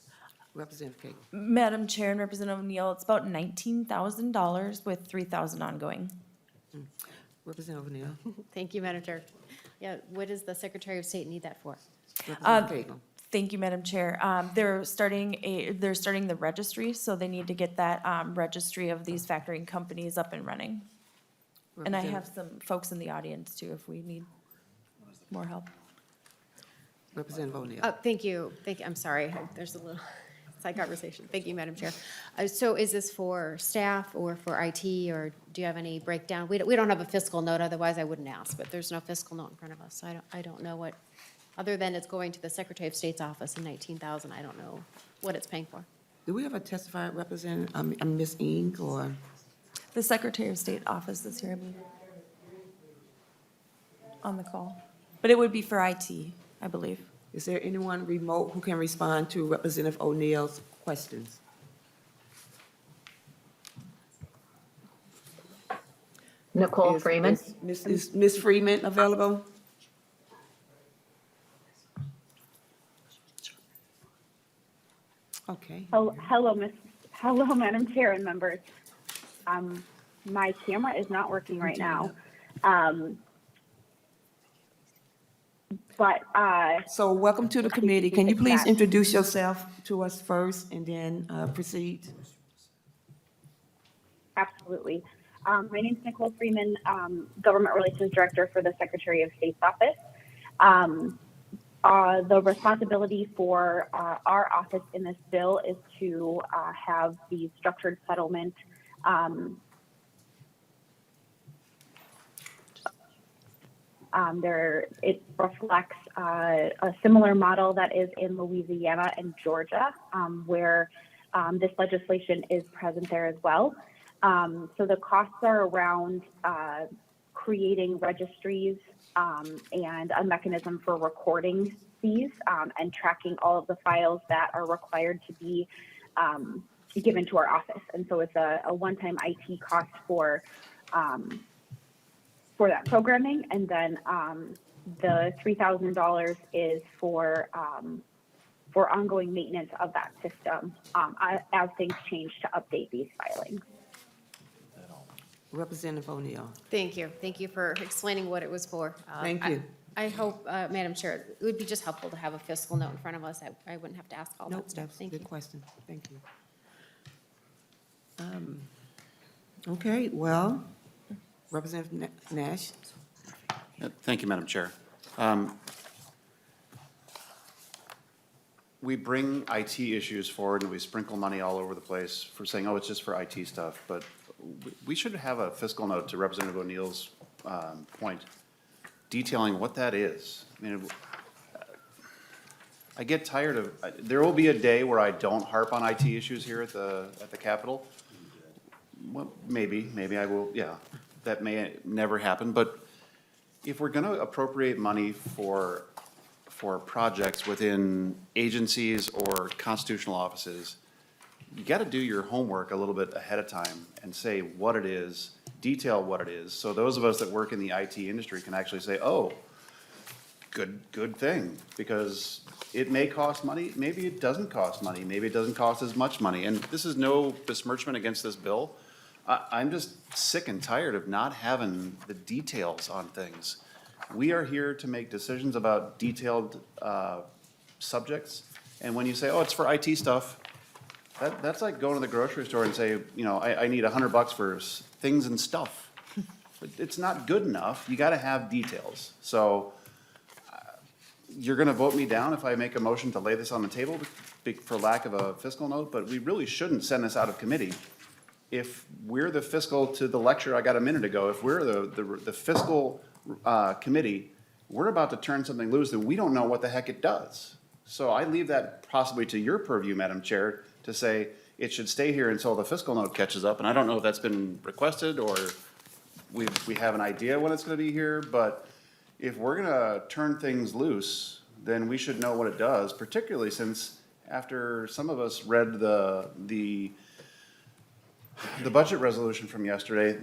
Representative Koegel. Madam Chair and Representative O'Neill, it's about $19,000 with $3,000 ongoing. Representative O'Neill. Thank you, Madam Chair. Yeah, what does the Secretary of State need that for? Representative Koegel. Thank you, Madam Chair. They're starting the registry, so they need to get that registry of these factoring companies up and running. And I have some folks in the audience too, if we need more help. Representative O'Neill. Thank you. I'm sorry. There's a little side conversation. Thank you, Madam Chair. So is this for staff or for IT, or do you have any breakdown? We don't have a fiscal note, otherwise I wouldn't ask, but there's no fiscal note in front of us, so I don't know what, other than it's going to the Secretary of State's office in 19,000, I don't know what it's paying for. Do we have a testified representative, Ms. Ing, or? The Secretary of State office is here, I believe, on the call. But it would be for IT, I believe. Is there anyone remote who can respond to Representative O'Neill's questions? Nicole Freeman. Is Ms. Freeman available? Okay. Oh, hello, Madam Chair and members. My camera is not working right now. So welcome to the committee. Can you please introduce yourself to us first and then proceed? Absolutely. My name is Nicole Freeman, Government Relations Director for the Secretary of State's office. The responsibility for our office in this bill is to have the structured settlement it reflects a similar model that is in Louisiana and Georgia, where this legislation is present there as well. So the costs are around creating registries and a mechanism for recording these and tracking all of the files that are required to be given to our office. And so it's a one-time IT cost for that programming, and then the $3,000 is for ongoing maintenance of that system as things change to update these filings. Representative O'Neill. Thank you. Thank you for explaining what it was for. Thank you. I hope, Madam Chair, it would be just helpful to have a fiscal note in front of us. I wouldn't have to ask all Nope, that stuff. that's a Thank good you. question. Thank you. Okay, well, Representative Nash. Thank you, Madam Chair. we bring IT issues forward and we sprinkle money all over the place for saying, oh, it's just for IT stuff, but we should have a fiscal note to Representative O'Neill's point, detailing what that is. I mean, I get tired of, there will be a day where I don't harp on IT issues here at the Capitol. Well, maybe I will, yeah, that may never happen, but if we're gonna appropriate money for projects within agencies or constitutional offices, you gotta do your homework a little bit ahead of time and say what it is, detail what it is, so those of us that work in the IT industry can actually say, oh, good thing, because it may cost money, maybe it doesn't cost money, maybe it doesn't cost as much money, and this is no besmirchment against this bill. I'm just sick and tired of not having the details on things. We are here to make decisions about detailed subjects, and when you say, oh, it's for IT stuff, that's like going to the grocery store and say, you know, I need $100 for things and stuff. It's not good enough, you gotta have details. So you're gonna vote me down if I make a motion to lay this on the table for lack of a fiscal note, but we really shouldn't send this out of committee. If we're the fiscal, to the lecture I got a minute ago, if we're the fiscal committee, we're about to turn something loose that we don't know what the heck it does. So I leave that possibly to your purview, Madam Chair, to say it should stay here until the fiscal note catches up, and I don't know if that's been requested or we have an idea when it's gonna be here, but if we're gonna turn things loose, then we should know what it does, particularly since after some of us read the budget resolution from yesterday,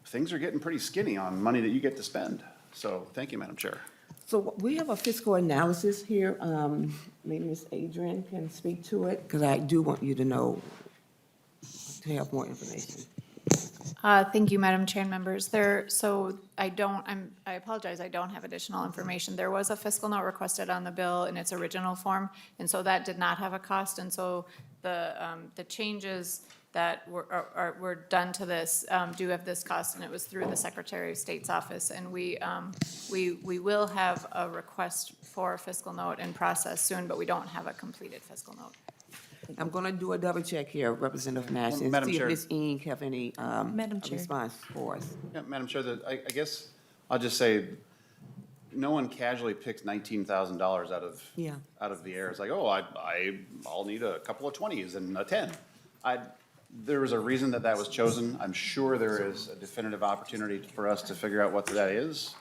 things are getting pretty skinny on money that you get to spend. So, thank you, Madam Chair. So we have a fiscal analysis here. Maybe Ms. Adrian can speak to it, because I do want you to know, to have more information. Thank you, Madam Chair and members. I apologize, I don't have additional information. There was a fiscal note requested on the bill in its original form, and so that did not have a cost, and so the changes that were done to this do have this cost, and it was through the Secretary of State's office, and we will have a request for a fiscal note in process soon, but we don't have a completed fiscal note. I'm going to do a double check here, Representative Nash, and Madam see if Chair. Ms. Eng have any Madam Chair. response for us. Yeah, Madam Chair, I guess I'll just say, no one casually picks $19,000 out of the air. It's like, oh, I'll need a couple of 20s and a 10. There was a reason that was chosen. I'm sure there is a definitive opportunity for us to figure out what that is.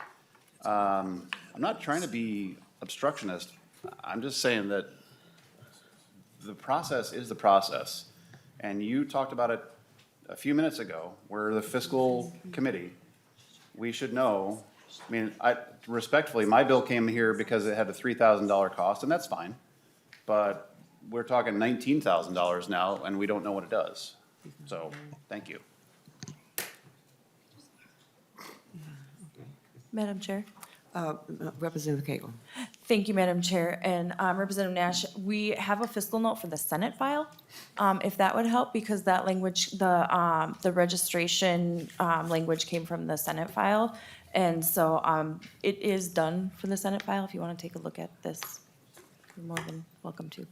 I'm not trying to be obstructionist. I'm just saying that the process is the process. And you talked about it a few minutes ago, where the fiscal committee, we should know, I mean, respectfully, my bill came here because it had a $3,000 cost, and that's fine. But we're talking $19,000 now, and we don't know what it does. So, thank you. Madam Chair. Representative Koegel. Thank you, Madam Chair. And Representative Nash, we have a fiscal note for the Senate file, if that would help, because that language, the registration language came from the Senate file. And so it is done for the Senate file. If you want to take a look at this, you're more than welcome to.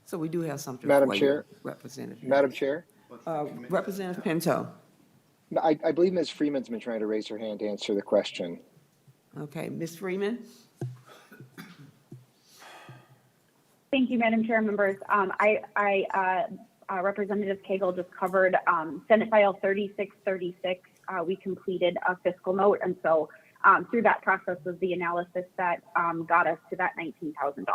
So we do have something Madam for you, Chair. Representative. Madam Chair, Representative Pinto. I believe Ms. Freeman's been trying to raise her hand to answer the question. Okay, Ms. Freeman? Thank you, Madam Chair, members. Representative Koegel just covered Senate File 3636. We completed a fiscal note, and so through that process was the analysis that got us to that $19,000.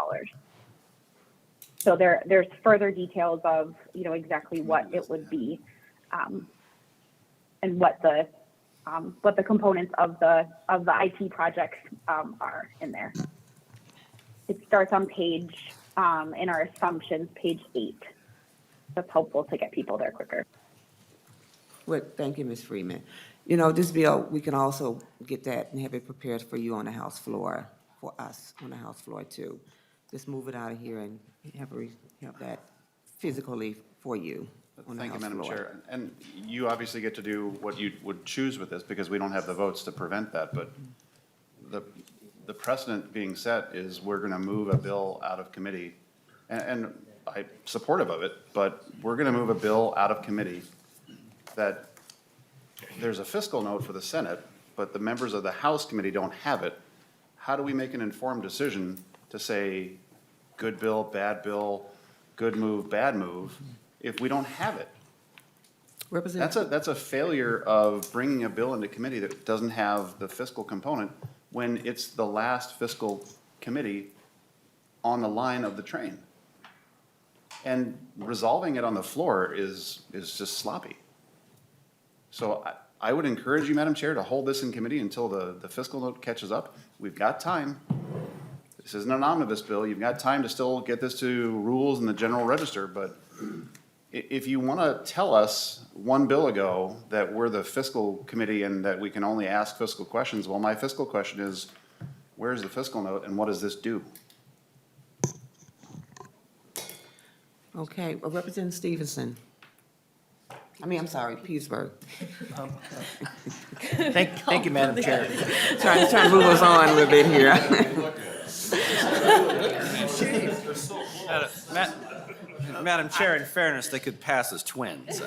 So there's further details of exactly what it would be, and what the components of the IT projects are in there. It starts on page in our assumptions, page 8. That's helpful to get people there quicker. Well, thank you, Ms. Freeman. You know, this bill, we can also get that and have it prepared for you on the House floor, for us on the House floor too. Just move it out of here and have that physically for you on the Thank you, House Madam floor. Chair. And you obviously get to do what you would choose with this, because we don't have the votes to prevent that, but the the precedent being set is we're gonna move a bill out of committee, and I'm supportive of it, but we're gonna move a bill out of committee that there's a fiscal note for the Senate, but the members of the House committee don't have it. How do we make an informed decision to say, good bill, good move, bad move, if we don't have it? That's a failure of bringing a bill into committee that doesn't have the fiscal component when it's the last fiscal committee on the line of the train. And resolving it on the floor is just sloppy. So I would encourage you, Madam Chair, to hold this in committee until the fiscal note catches up. We've got time. This isn't an omnibus bill. You've got time to still get this to rules in the general register, but if you want to tell us one bill ago that we're the fiscal committee and that we can only ask fiscal questions, well, my fiscal question is, where's the fiscal note and what does this do? Okay, Representative Stephenson. I'm sorry, Petersburg. Thank you, Madam Chair. Trying to move us on a little bit here. Madam Chair, in fairness, they could pass as twins.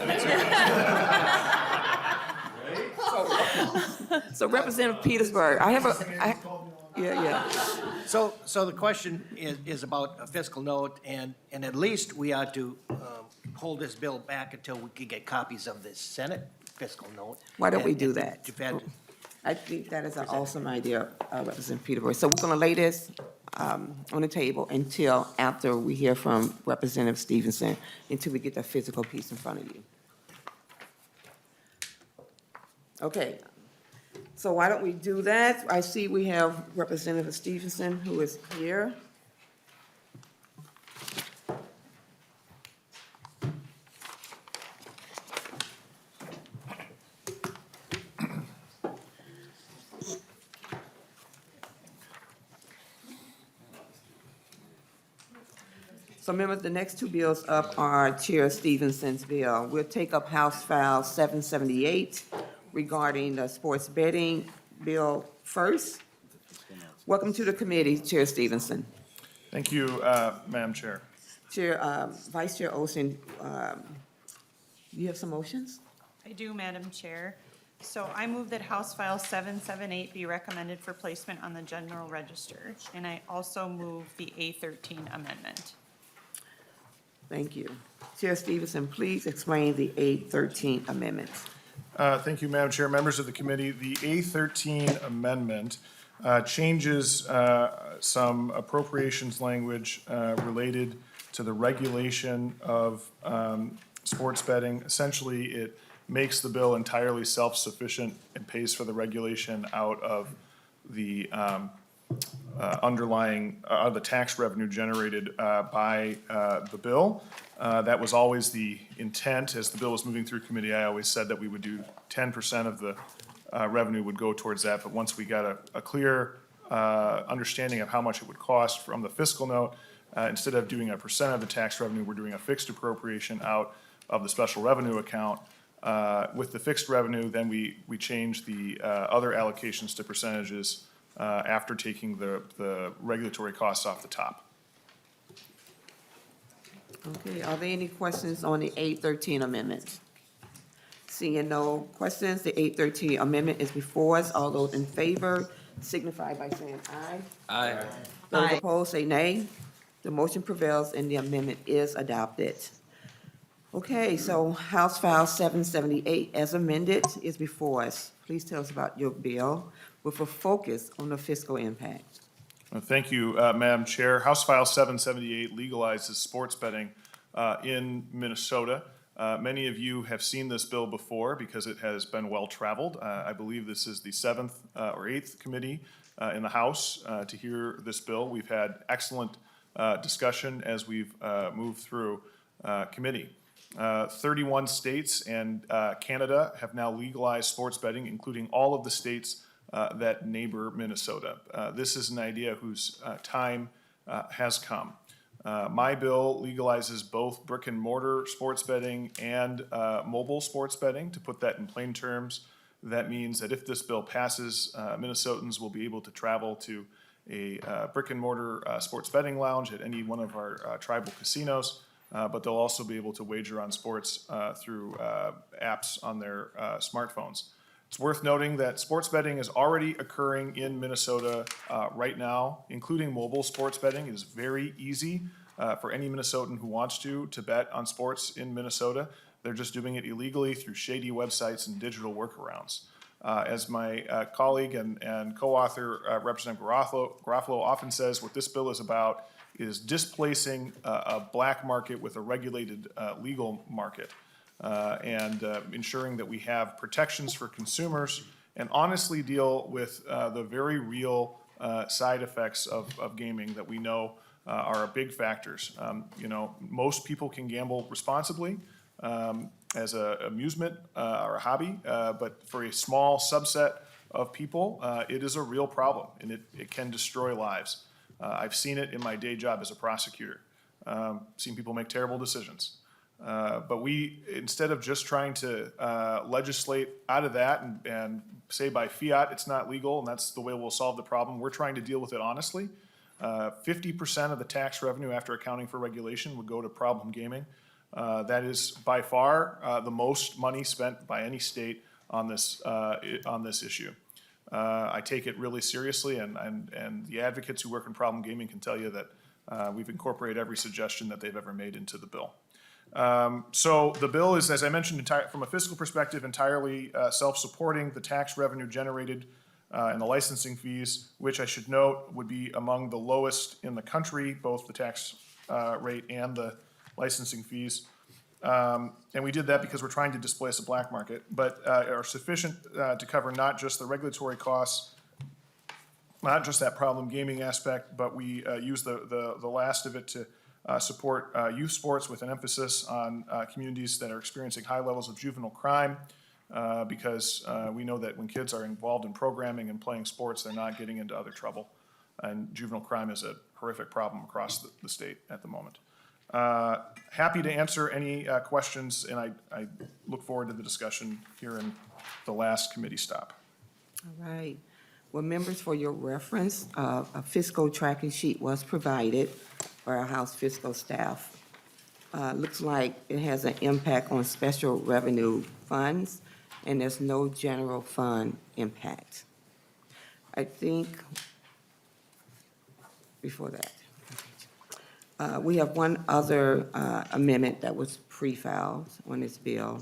So Representative Petersburg, So the question is about a fiscal note, and at least we ought to hold this bill back until we can get copies of the Senate fiscal note. Why don't we do that? Depend- I think that is an awesome idea, Representative Petersburg. So we're gonna lay this on the table until after we hear from Representative Stephenson, until we get the physical piece in front of you. Okay, so why don't we do that? I see we have Representative Stephenson who is here. So members, the next two bills up are Chair Stevenson's bill. We'll take up House File 778 regarding the sports betting bill first. Welcome to the committee, Chair Stephenson. Thank you, Madam Chair. Vice Chair Olson, you have some motions? I do, Madam Chair. So I move that House File 778 be recommended for placement on the general register, and I also move the A13 amendment. Thank you. Chair Stevenson, please explain the A13 amendment. Thank you, Madam Chair. Members of the committee, the A13 amendment changes some appropriations language related to the regulation of sports betting. Essentially, it makes the bill entirely self-sufficient and pays for the regulation out of the underlying, the tax revenue generated by the bill. That was always the intent. As the bill was moving through committee, I always said that we would do 10% of the revenue would go towards that. But once we got a clear understanding of how much it would cost from the fiscal note, instead of doing a percent of the tax revenue, we're doing a fixed appropriation out of the special revenue account. With the fixed revenue, then we change the other allocations to percentages after taking the regulatory costs off the top. Okay, are there any questions on the 813 amendment? Seeing no questions, the 813 amendment is before us. All those in favor signify by saying aye. Aye. Those opposed say nay. The motion prevails and the amendment is adopted. Okay, so House File 778 as amended is before us. Please tell us about your bill with a focus on the fiscal impact. Thank you, Madam Chair. House File 778 legalizes sports betting in Minnesota. Many of you have seen this bill before because it has been well-traveled. I believe this is the 7th or 8th committee in the House to hear this bill. We've had excellent discussion as we've moved through committee. 31 states and Canada have now legalized sports betting, including all of the states that neighbor Minnesota. This is an idea whose time has come. My bill legalizes both brick and mortar sports betting and mobile sports betting. To put that in plain terms, that means that if this bill passes, Minnesotans will be able to travel to brick and mortar sports betting lounge at any one of our tribal casinos, but they'll also be able to wager on sports through apps on their smartphones. It's worth noting that sports betting is already occurring in Minnesota right now, including mobile sports betting. It is very easy for any Minnesotan who wants to bet on sports in Minnesota. They're just doing it illegally through shady websites and digital workarounds. As my colleague and co-author, Representative Garofalo often says, what this bill is about is displacing a black market with a regulated legal market, and ensuring that we have protections for consumers and honestly deal with the very real side effects of gaming that we know are big factors. Most people can gamble responsibly as an amusement or a hobby, but for a small subset of people, it is a real problem, and it can destroy lives. I've seen it in my day job as a prosecutor, seen people make terrible decisions. But we, instead of just trying to legislate out of that and say by fiat it's not legal and that's the way we'll solve the problem, we're trying to deal with it honestly. 50% of the tax revenue after accounting for regulation would go to problem gaming. That is by far the most money spent by any state on this issue. I take it really seriously, and the advocates who work in problem gaming can tell you that we've incorporated every suggestion that they've ever made into the bill. So the bill is, as I mentioned, from a fiscal perspective, entirely self-supporting. The tax revenue generated and the licensing fees, which I should note would be among the lowest in the country, both the tax rate and the licensing fees. And we did that because we're trying to displace a black market, but are sufficient to cover not just the regulatory costs, not just that problem gaming aspect, but we use the last of it to support youth sports with an emphasis on communities that are experiencing high levels of juvenile crime, because we know that when kids are involved in programming and playing sports, they're not getting into other trouble. And juvenile crime is a horrific problem across the state at the moment. Happy to answer any questions, and I look forward to the discussion here in the last committee stop. All right. Well, members, for your reference, a fiscal tracking sheet was provided by our House fiscal staff. Looks like it has an impact on special revenue funds, and there's no general fund impact. I think, before that, we have one other amendment that was pre-filed on this bill.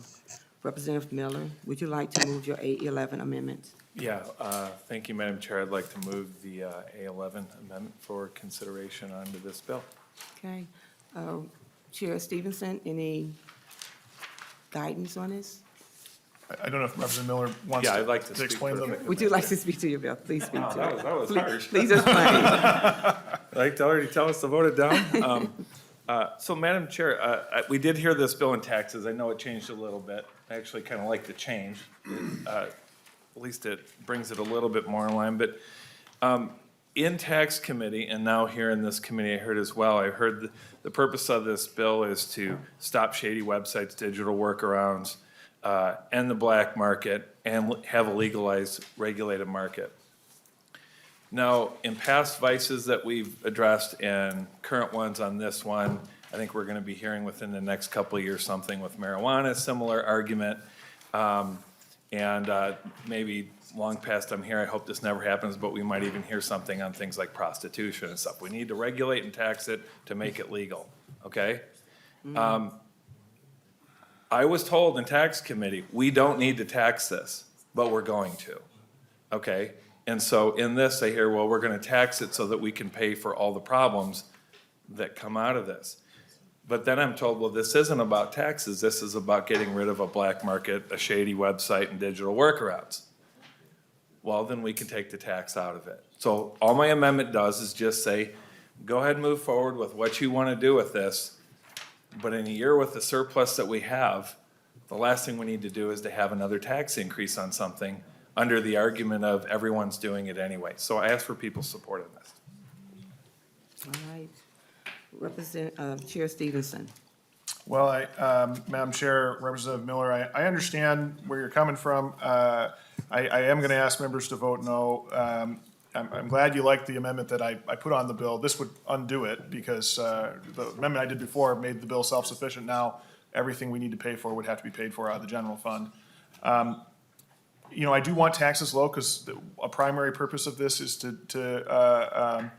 Representative Miller, would you like to move your A11 amendment? Yeah, thank you, Madam Chair. I'd like to move the A11 amendment for consideration onto this bill. Okay. Chair Stephenson, any guidance on this? I don't know if Representative Miller wants Yeah, I'd like to speak explain for them. the- Would you like to speak to your bill? Please speak to it. That was harsh. Please explain. Like to already tell us to vote it down? So, Madam Chair, we did hear this bill in taxes. I know it changed a little bit. I actually kind of like the change. At least it brings it a little bit more in line. But in tax committee, and now here in this committee, I heard as well, I heard the purpose of this bill is to stop shady websites, digital workarounds, and the black market, and have a legalized, regulated market. Now, in past vices that we've addressed and current ones on this one, I think we're gonna be hearing within the next couple of years something with marijuana, similar argument. Maybe long past I'm here, I hope this never happens, but we might even hear something on things like prostitution and stuff. We need to regulate and tax it to make it legal, okay? I was told in tax committee, we don't need to tax this, but we're going to, okay? And so in this, I hear, well, we're gonna tax it so that we can pay for all the problems that come out of this. But then I'm told, well, this isn't about taxes, this is about getting rid of a black market, a shady website, and digital workarounds. Well, then we can take the tax out of it. So all my amendment does is just say, go ahead and move forward with what you wanna do with this, but in a year with the surplus that we have, the last thing we need to do is to have another tax increase on something under the argument of everyone's doing it anyway. So I ask for people's support on this. All right. Chair Stephenson. Well, Madam Chair, Representative Miller, I understand where you're coming from. I am going to ask members to vote no. I'm glad you liked the amendment that I put on the bill. This would undo it because the amendment I did before made the bill self-sufficient. Now, everything we need to pay for would have to be paid for out of the general fund. You know, I do want taxes low because a primary purpose of this is to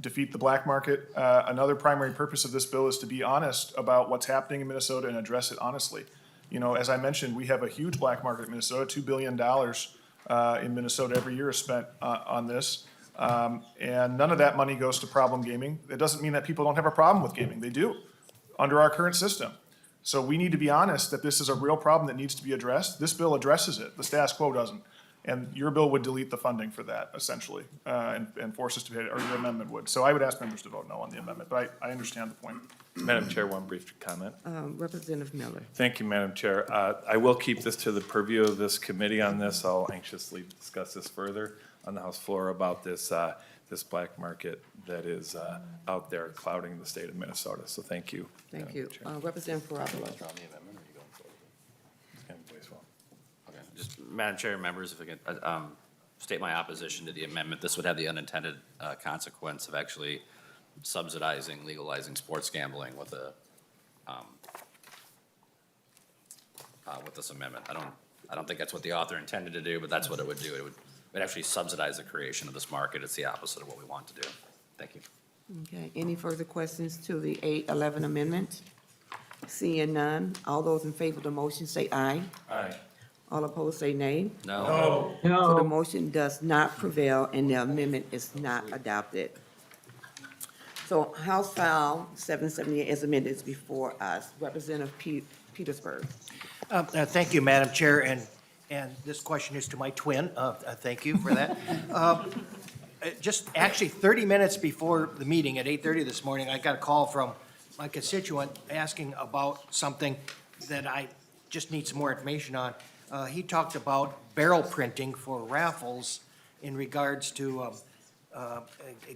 defeat the black market. Another primary purpose of this bill is to be honest about what's happening in Minnesota and address it honestly. You know, as I mentioned, we have a huge black market in Minnesota. $2 billion in Minnesota every year is spent on this. And none of that money goes to problem gaming. It doesn't mean that people don't have a problem with gaming. They do, under our current system. So we need to be honest that this is a real problem that needs to be addressed. This bill addresses it. The status quo doesn't. And your bill would delete the funding for that, essentially, and force us to pay it, or your amendment would. So I would ask members to vote no on the amendment, but I understand the point. Madam Chair, one brief comment. Representative Miller. Thank you, Madam Chair. I will keep this to the purview of this committee on this. I'll anxiously discuss this further on the House floor about this, this black market that is out there clouding the state of Minnesota. So thank you. Thank Madam you. Chair. Representative Parabola. And please vote. Okay, just, Madam Chair, members, if I could, state my opposition to the amendment. This would have the unintended, consequence of actually subsidizing, legalizing sports gambling with this amendment. I don't think that's what the author intended to do, but that's what it would do. It would actually subsidize the creation of this market. It's the opposite of what we want to do. Thank you. Okay, any further questions to the 811 amendment? Seeing none, all those in favor of the motion say aye. Aye. All opposed say nay. No. So the motion does not prevail and the amendment is not adopted. So House File 778 as amended is before us. Representative Petersburg. Thank you, Madam Chair, and this question is to my twin. Thank you for that. Just actually 30 minutes before the meeting at 8:30 this morning, I got a call from my constituent asking about something that I just need some more information on. He talked about barrel printing for raffles in regards to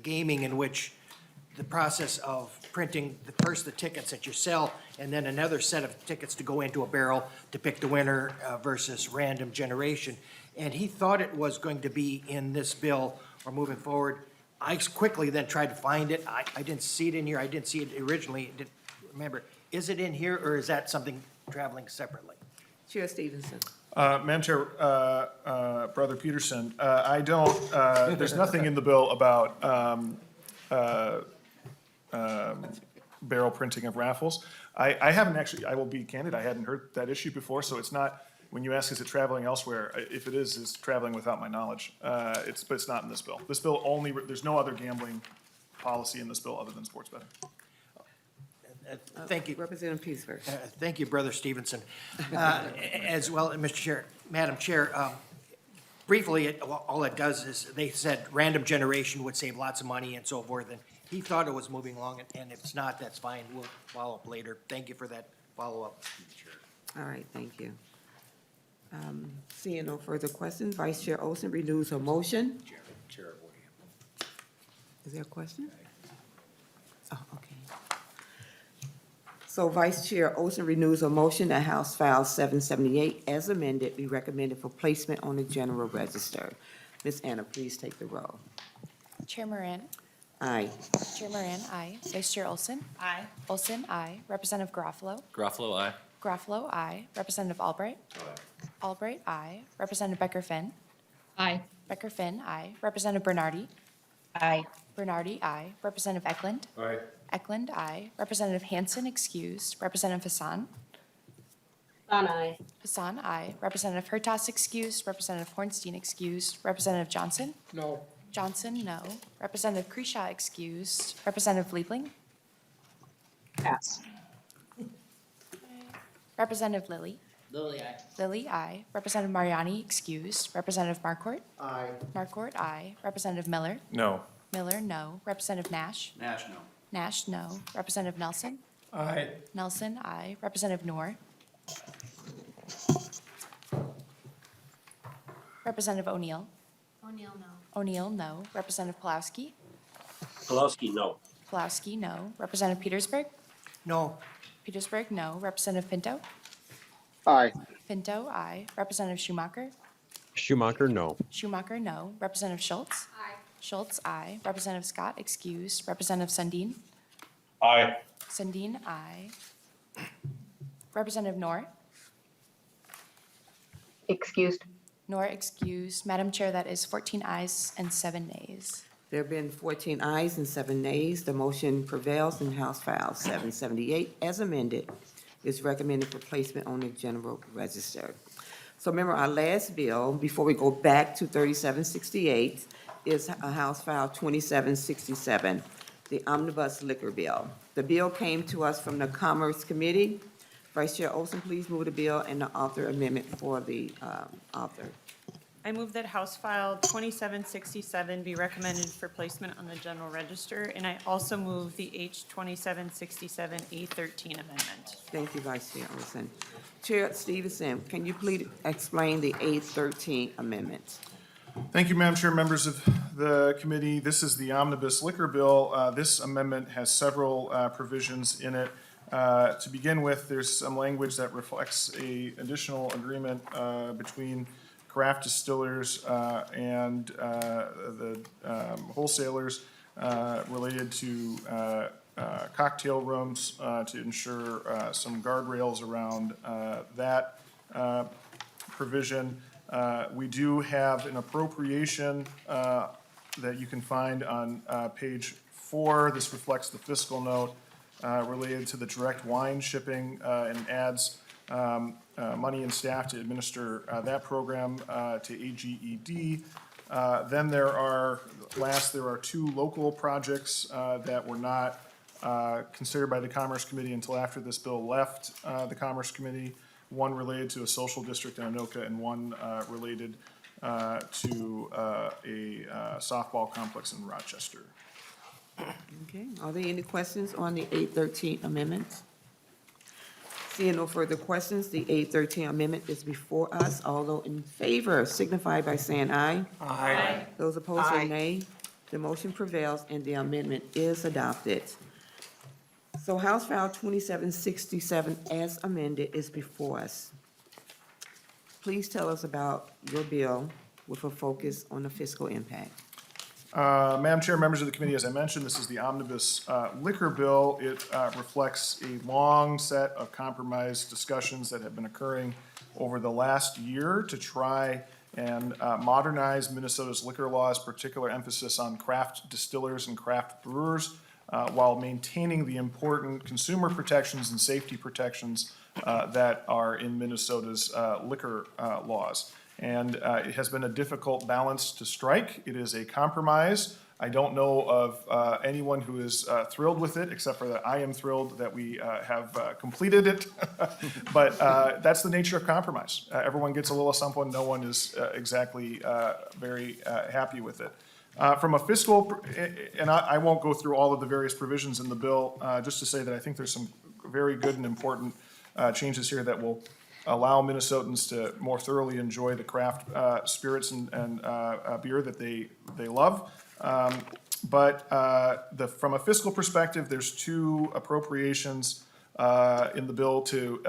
gaming in which the process of printing the tickets that you sell and then another set of tickets to go into a barrel to pick the winner versus random generation. And he thought it was going to be in this bill or moving forward. I quickly then tried to find it. I didn't see it in here. I didn't see it originally. Didn't remember. Is it in here or is that something traveling separately? Chair Stephenson. Madam Chair, Brother Peterson, I don't, there's nothing in the bill about barrel printing of raffles. I haven't actually, I will be candid, I hadn't heard that issue before, so it's not, when you ask is it traveling elsewhere, if it is, it's traveling without my knowledge. But it's not in this bill. This bill only, there's no other gambling policy in this bill other than sports betting. Thank you. Representative Petersburg. Thank you, Brother Stephenson. As well, Mr. Chair, Madam Chair, briefly, all it does is, they said random generation would save lots of money and so forth, and he thought it was moving along, and if it's not, that's fine. We'll follow up later. Thank you for that follow-up. All right, thank you. Seeing no further questions, Vice Chair Olson renews her motion. Is there a question? Oh, okay. So Vice Chair Olson renews her motion that House File 778 as amended be recommended for placement on the general register. Ms. Anna, please take the roll. Chair Moran. Aye. Chair Moran, aye. Vice Chair Olson. Aye. Olson, aye. Representative Garofalo. Garofalo, aye. Garofalo, aye. Representative Albright. Albright, aye. Representative Becker-Finn. Aye. Becker-Finn, aye. Representative Bernardi. Aye. Bernardi, aye. Representative Eklund. Aye. Eklund, aye. Representative Hanson, excused. Representative Hassan. Aye. Hassan, aye. Representative Hertas, excused. Representative Hornstein, excused. Representative Johnson. No. Johnson, no. Representative Kresha, excused. Representative Liebling. Pass. Representative Lilly. Lily, aye. Lilly, aye. Representative Mariani, excused. Representative Marcourt. Aye. Marcourt, aye. Representative Miller. No. Miller, no. Representative Nash. Nash, no. Nash, no. Representative Nelson. Aye. Nelson, aye. Representative Noor. Representative O'Neill. O'Neill, no. O'Neill, no. Representative Pulowski. Pulowski, no. Pulowski, no. Representative Petersburg. No, Petersburg, no. Representative Pinto. Aye. Pinto, aye. Representative Schumacher. Schumacher, no. Schumacher, no. Representative Schultz? Aye. Schultz, aye. Representative Scott, excused. Representative Sundin? Aye. Sundin, aye. Representative Nor? Excused. Nor, excused. Madam Chair, that is 14 ayes and 7 nays. There have been 14 ayes and 7 nays. The motion prevails in House File 778 as amended is recommended for placement on the general register. So remember, our last bill, before we go back to 3768, is House File 2767, the Omnibus Liquor Bill. The bill came to us from the Commerce Committee. Vice Chair Olson, please move the bill and the author amendment for the author. I move that House File 2767 be recommended for placement on the general register, and I also move the H 2767A13 amendment. Thank you, Vice Chair Olson. Chair Stephenson, can you please explain the A13 amendment? Thank you, Madam Chair, members of the committee. This is the Omnibus Liquor Bill. This amendment has several provisions in it. To begin with, there's some language that reflects a additional agreement between craft distillers and the wholesalers related to cocktail rooms to ensure some guardrails around that provision. We do have an appropriation that you can find on page 4. This reflects the fiscal note related to the direct wine shipping and adds money and staff to administer that program to AGED. Then there are 2 local projects that were not considered by the Commerce Committee until after this bill left the Commerce Committee. One related to a social district in Anoka and one related to a softball complex in Rochester. Okay, are there any questions on the 813 amendment? Seeing no further questions, the 813 amendment is before us. All those in favor signify by saying aye. Aye. Those opposed say nay. The motion prevails and the amendment is adopted. So House File 2767 as amended is before us. Please tell us about your bill with a focus on the fiscal impact. Madam Chair, members of the committee, as I mentioned, this is the Omnibus Liquor Bill. It reflects a long set of compromise discussions that have been occurring over the last year to try and modernize Minnesota's liquor laws, particular emphasis on craft distillers and craft brewers, while maintaining the important consumer protections and safety protections that are in Minnesota's liquor laws. And it has been a difficult balance to strike. It is a compromise. I don't know of anyone who is thrilled with it, except for that I am thrilled that we have completed it. But that's the nature of compromise. Everyone gets a little something. No one is exactly very happy with it. From a fiscal, and I won't go through all of the various provisions in the bill, just to say that I think there's some very good and important changes here that will allow Minnesotans to more thoroughly enjoy the craft spirits and beer that they love. But from a fiscal perspective, there's 2 appropriations in the bill to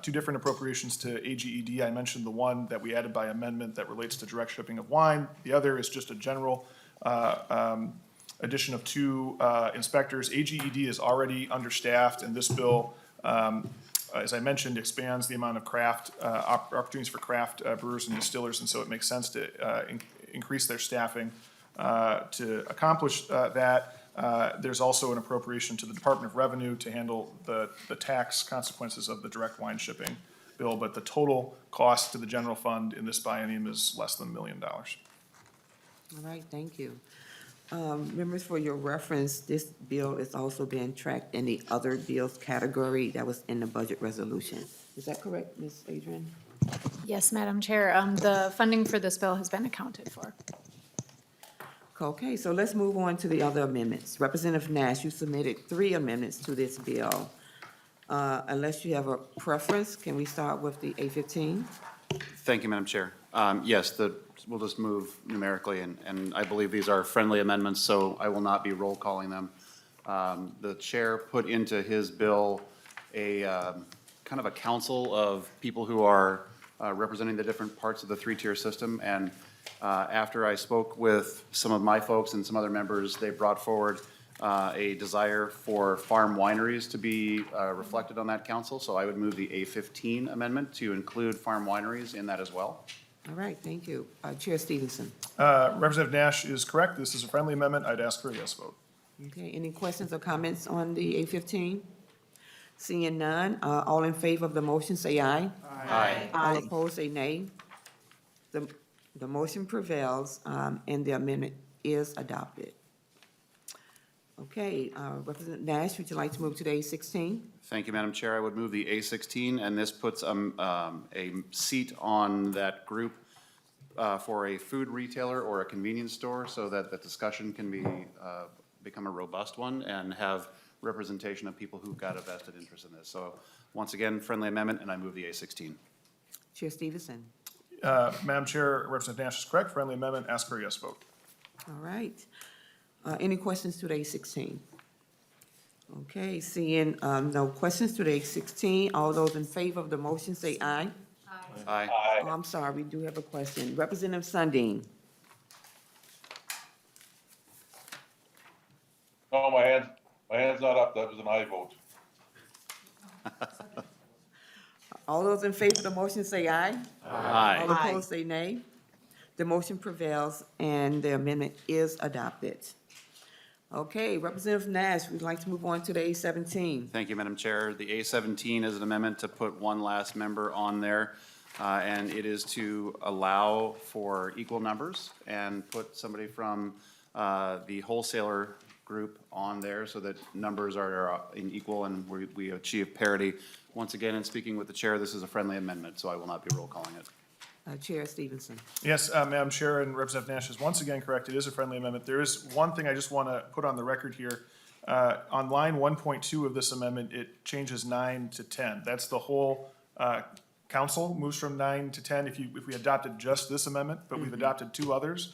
2 different appropriations to AGED. I mentioned the one that we added by amendment that relates to direct shipping of wine. The other is just a general addition of 2 inspectors. AGED is already understaffed, and this bill, as I mentioned, expands the amount of craft opportunities for craft brewers and distillers, and so it makes sense to increase their staffing to accomplish that. There's also an appropriation to the Department of Revenue to handle the tax consequences of the direct wine shipping bill, but the total cost to the general fund in this biennium is less than $1 million. All right, thank you. Members, for your reference, this bill is also being tracked in the other bills category that was in the budget resolution. Is that correct, Ms. Adrian? Yes, Madam Chair. The funding for this bill has been accounted for. Okay, so let's move on to the other amendments. Representative Nash, you submitted 3 amendments to this bill. Unless you have a preference, can we start with the A15? Thank you, Madam Chair. Yes, we'll just move numerically, and I believe these are friendly amendments, so I will not be roll calling them. The chair put into his bill a kind of a council of people who are representing the different parts of the three-tier system. And after I spoke with some of my folks and some other members, they brought forward a desire for farm wineries to be reflected on that council. So I would move the A15 amendment to include farm wineries in that as well. All right, thank you. Chair Stephenson. Representative Nash is correct. This is a friendly amendment. I'd ask for a yes vote. Okay, any questions or comments on the A15? Seeing none, all in favor of the motion, say aye. Aye. All opposed, say nay. The motion prevails, and the amendment is adopted. Okay, Representative Nash, would you like to move to the A16? Thank you, Madam Chair. I would move the A16, and this puts a seat on that group for a food retailer or a convenience store so that the discussion can become a robust one and have representation of people who've got a vested interest in this. So once again, friendly amendment, and I move the A16. Chair Stephenson. Madam Chair, Representative Nash is correct. Friendly amendment, ask for a yes vote. All right. Any questions to the A16? Okay, seeing no questions to the A16, all those in favor of the motion say aye. Aye. Oh, I'm sorry, we do have a question. Representative Sundin. No, my hand's not up. That was an aye vote. All those in favor of the motion say aye. Aye. All opposed say nay. The motion prevails and the amendment is adopted. Okay, Representative Nash, we'd like to move on to the A17. Thank you, Madam Chair. The A17 is an amendment to put one last member on there, and it is to allow for equal numbers and put somebody from the wholesaler group on there so that numbers are in equal and we achieve parity. Once again, in speaking with the chair, this is a friendly amendment, so I will not be roll calling it. Chair Stephenson. Yes, Madam Chair, and Representative Nash is once again correct. It is a friendly amendment. There is one thing I just want to put on the record here. On line 1.2 of this amendment, it changes 9 to 10. That's the whole council moves from 9 to 10 if we adopted just this amendment, but we've adopted two others.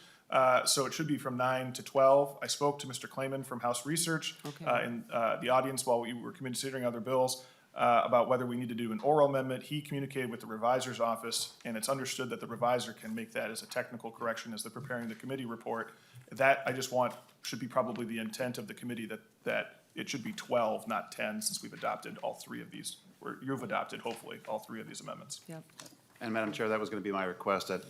So it should be from 9 to 12. I spoke to Mr. Clayman from House Research in the audience while we were considering other bills. About whether we need to do an oral amendment. He communicated with the revisor's office, and it's understood that the revisor can make that as a technical correction as they're preparing the committee report. That I just want, should be probably the intent of the committee that it should be 12, not 10, since we've adopted all three of these, or you've adopted, hopefully, all three of these amendments. Yep. And Madam Chair, that was going to be my request at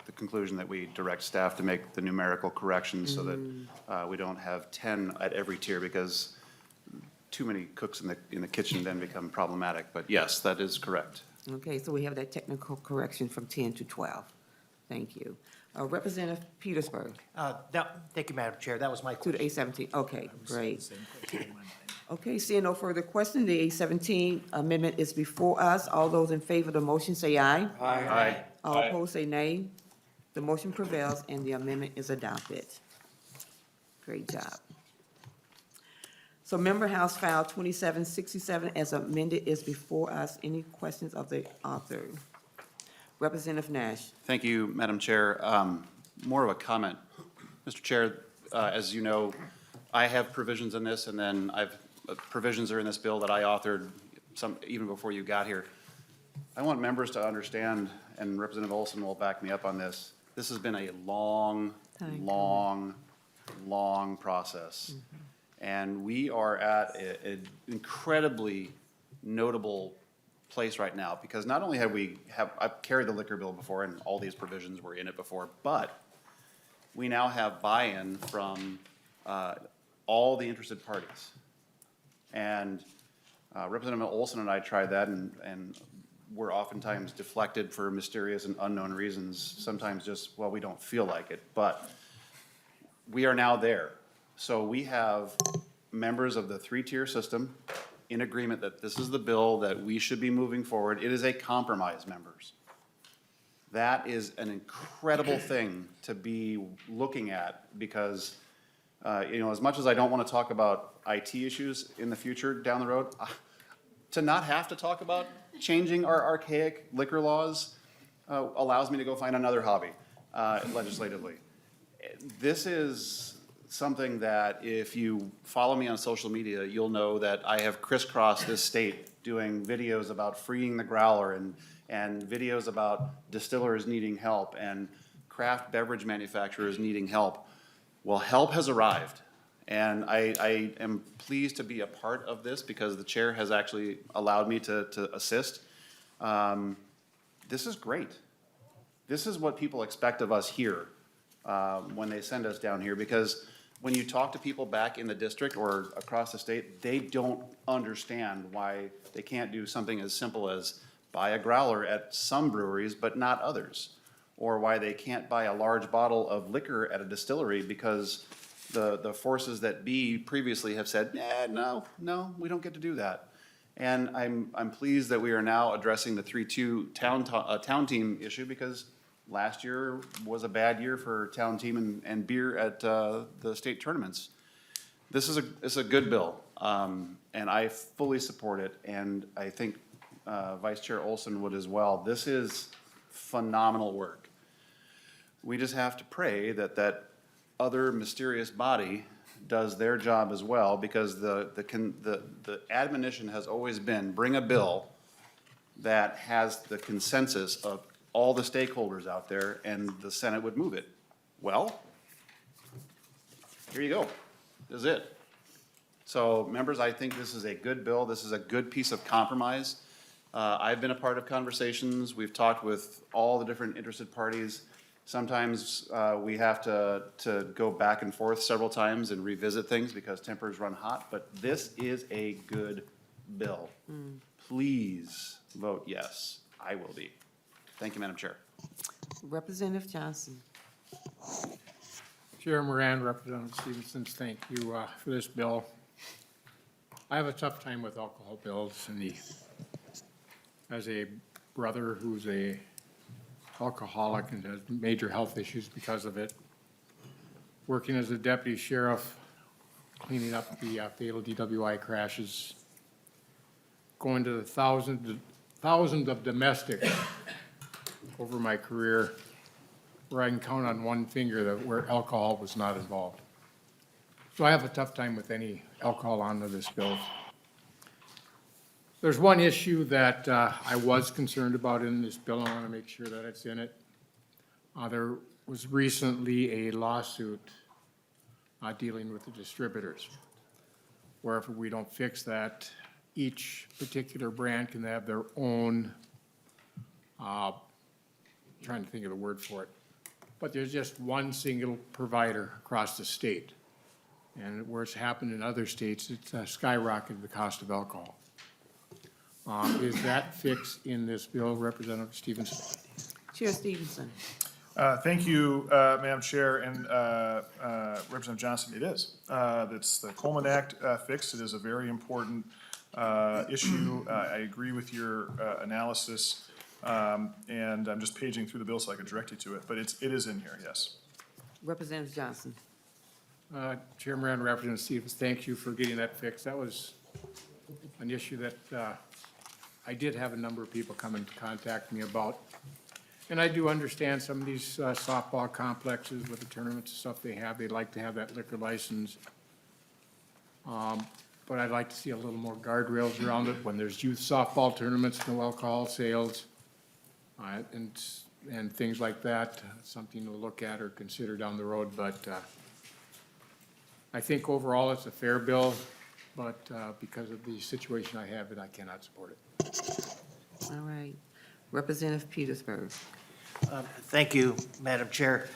the conclusion that we direct staff to make the numerical corrections so that we don't have 10 at every tier, because too many cooks in the kitchen then become problematic. But yes, that is correct. Okay, so we have that technical correction from 10 to 12. Thank you. Representative Petersburg, Thank you, Madam Chair. That was my to the question. A17. Okay, great. Okay, seeing no further question, the A17 amendment is before us. All those in favor of the motion say aye. Aye. All opposed say nay. The motion prevails and the amendment is adopted. Great job. So Member House File 2767 as amended is before us. Any questions of the author? Representative Nash. Thank you, Madam Chair. More of a comment. Mr. Chair, as you know, I have provisions in this, and then provisions are in this bill that I authored some, even before you got here. I want members to understand, and Representative Olson will back me up on this, this has been a long process. And we are at an incredibly notable place right now, because not only I've carried the liquor bill before and all these provisions were in it before, but we now have buy-in from all the interested parties. And Representative Olson and I tried that, and we're oftentimes deflected for mysterious and unknown reasons, sometimes just, well, we don't feel like it, but we are now there. So we have members of the three-tier system in agreement that this is the bill that we should be moving forward. It is a compromise, members. That is an incredible thing to be looking at, because, as much as I don't want to talk about IT issues in the future down the road, to not have to talk about changing our archaic liquor laws allows me to go find another hobby legislatively. This is something that, if you follow me on social media, you'll know that I have crisscrossed this state doing videos about freeing the growler and videos about distillers needing help and craft beverage manufacturers needing help. Well, help has arrived, and I am pleased to be a part of this because the chair has actually allowed me to assist. This is great. This is what people expect of us here when they send us down here, because when you talk to people back in the district or across the state, they don't understand why they can't do something as simple as buy a growler at some breweries but not others, or why they can't buy a large bottle of liquor at a distillery because the forces that be previously have said, no, we don't get to do that. And I'm pleased that we are now addressing the 3-2 town team issue, because last year was a bad year for town team and beer at the state tournaments. This is a good bill, and I fully support it, and I think Vice Chair Olson would as well. This is phenomenal work. We just have to pray that that other mysterious body does their job as well, because the admonition has always been, bring a bill that has the consensus of all the stakeholders out there, and the Senate would move it. Well, here you go. This is it. So, members, I think this is a good bill. This is a good piece of compromise. I've been a part of conversations. We've talked with all the different interested parties. Sometimes we have to go back and forth several times and revisit things because tempers run hot, but this is a good bill. Please vote yes. I will be. Thank you, Madam Chair. Representative Johnson. Chair Moran, Representative Stephenson, thank you for this bill. I have a tough time with alcohol bills, and as a brother who's a alcoholic and has major health issues because of it, working as a deputy sheriff, cleaning up the fatal DWI crashes, going to the thousands of domestics over my career, where I can count on one finger where alcohol was not involved. So I have a tough time with any alcohol onto this bill. There's one issue that I was concerned about in this bill. I want to make sure that it's in it. There was recently a lawsuit dealing with the distributors, where if we don't fix that, each particular brand can have their own, trying to think of the word for it, but there's just one single provider across the state. And where it's happened in other states, it's skyrocketed the cost of alcohol. Is that fixed in this bill, Representative Stephenson? Chair Stephenson. Thank you, Madam Chair and Representative Johnson. It is. That's the Coleman Act fix. It is a very important issue. I agree with your analysis, and I'm just paging through the bill so I can direct you to it, but it is in here, yes. Representative Johnson. Chairman and Representative Stevens, thank you for getting that fixed. That was an issue that I did have a number of people come and contact me about. And I do understand some of these softball complexes with the tournaments and stuff they have, they'd like to have that liquor license. But I'd like to see a little more guardrails around it when there's youth softball tournaments, no alcohol sales, and things like that. Something to look at or consider down the road, but I think overall it's a fair bill, but because of the situation I have, I cannot support it. All right. Representative Petersburg. Thank you, Madam Chair.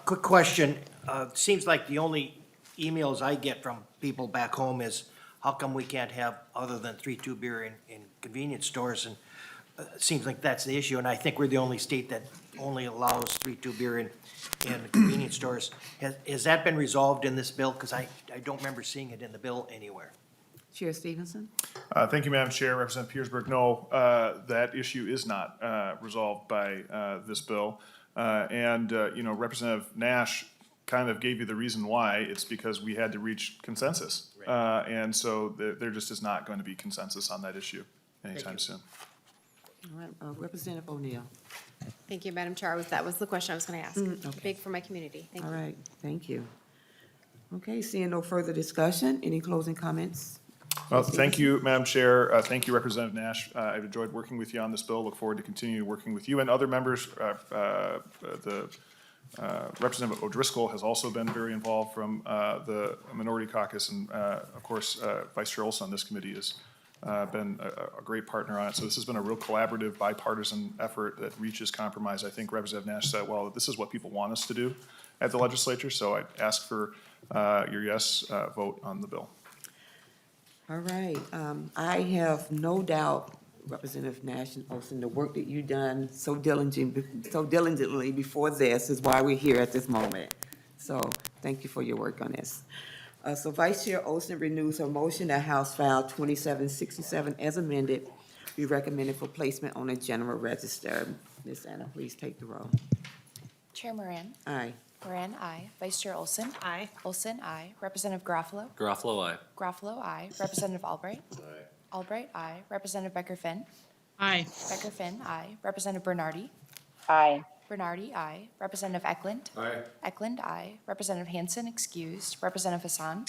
Quick question. Seems like the only emails I get from people back home is, how come we can't have other than 3-2 beer in convenience stores? And it seems like that's the issue, and I think we're the only state that only allows 3-2 beer in convenience stores. Has that been resolved in this bill? Because I don't remember seeing it in the bill anywhere. Chair Stephenson. Thank you, Madam Chair. Representative Petersburg, no, that issue is not resolved by this bill. Representative Nash kind of gave you the reason why. It's because we had to reach consensus. And so there just is not going to be consensus on that issue anytime soon. All right, Representative O'Neill. Thank you, Madam Chair. That was the question I was going to ask. okay. Big for my community. Thank All you. right, thank you. Okay, seeing no further discussion, any closing comments? Well, thank you, Madam Chair. Thank you, Representative Nash. I've enjoyed working with you on this bill. Look forward to continuing working with you and other members. Representative O'Driscoll has also been very involved from the Minority Caucus, and of course, Vice Chair Olson on this committee has been a great partner on it. So this has been a real collaborative, bipartisan effort that reaches compromise. I think Representative Nash said, well, this is what people want us to do at the legislature, so I ask for your yes vote on the bill. All right, I have no doubt, Representative Nash and Olson, the work that you've done so diligently before this is why we're here at this moment. So thank you for your work on this. So Vice Chair Olson renews her motion that House File 2767 as amended be recommended for placement on the general register. Ms. Anna, please take the roll. Chair Moran. Aye. Moran, aye. Vice Chair Olson. Aye. Olson, aye. Representative Garofalo. Garofalo, aye. Garofalo, aye. Representative Albright. Aye. Albright, aye. Representative Becker-Finn. Aye. Becker-Finn, aye. Representative Bernardi. Aye. Bernardi, aye. Representative Eklund. Aye. Eklund, aye. Representative Hanson, excused. Representative Hassan.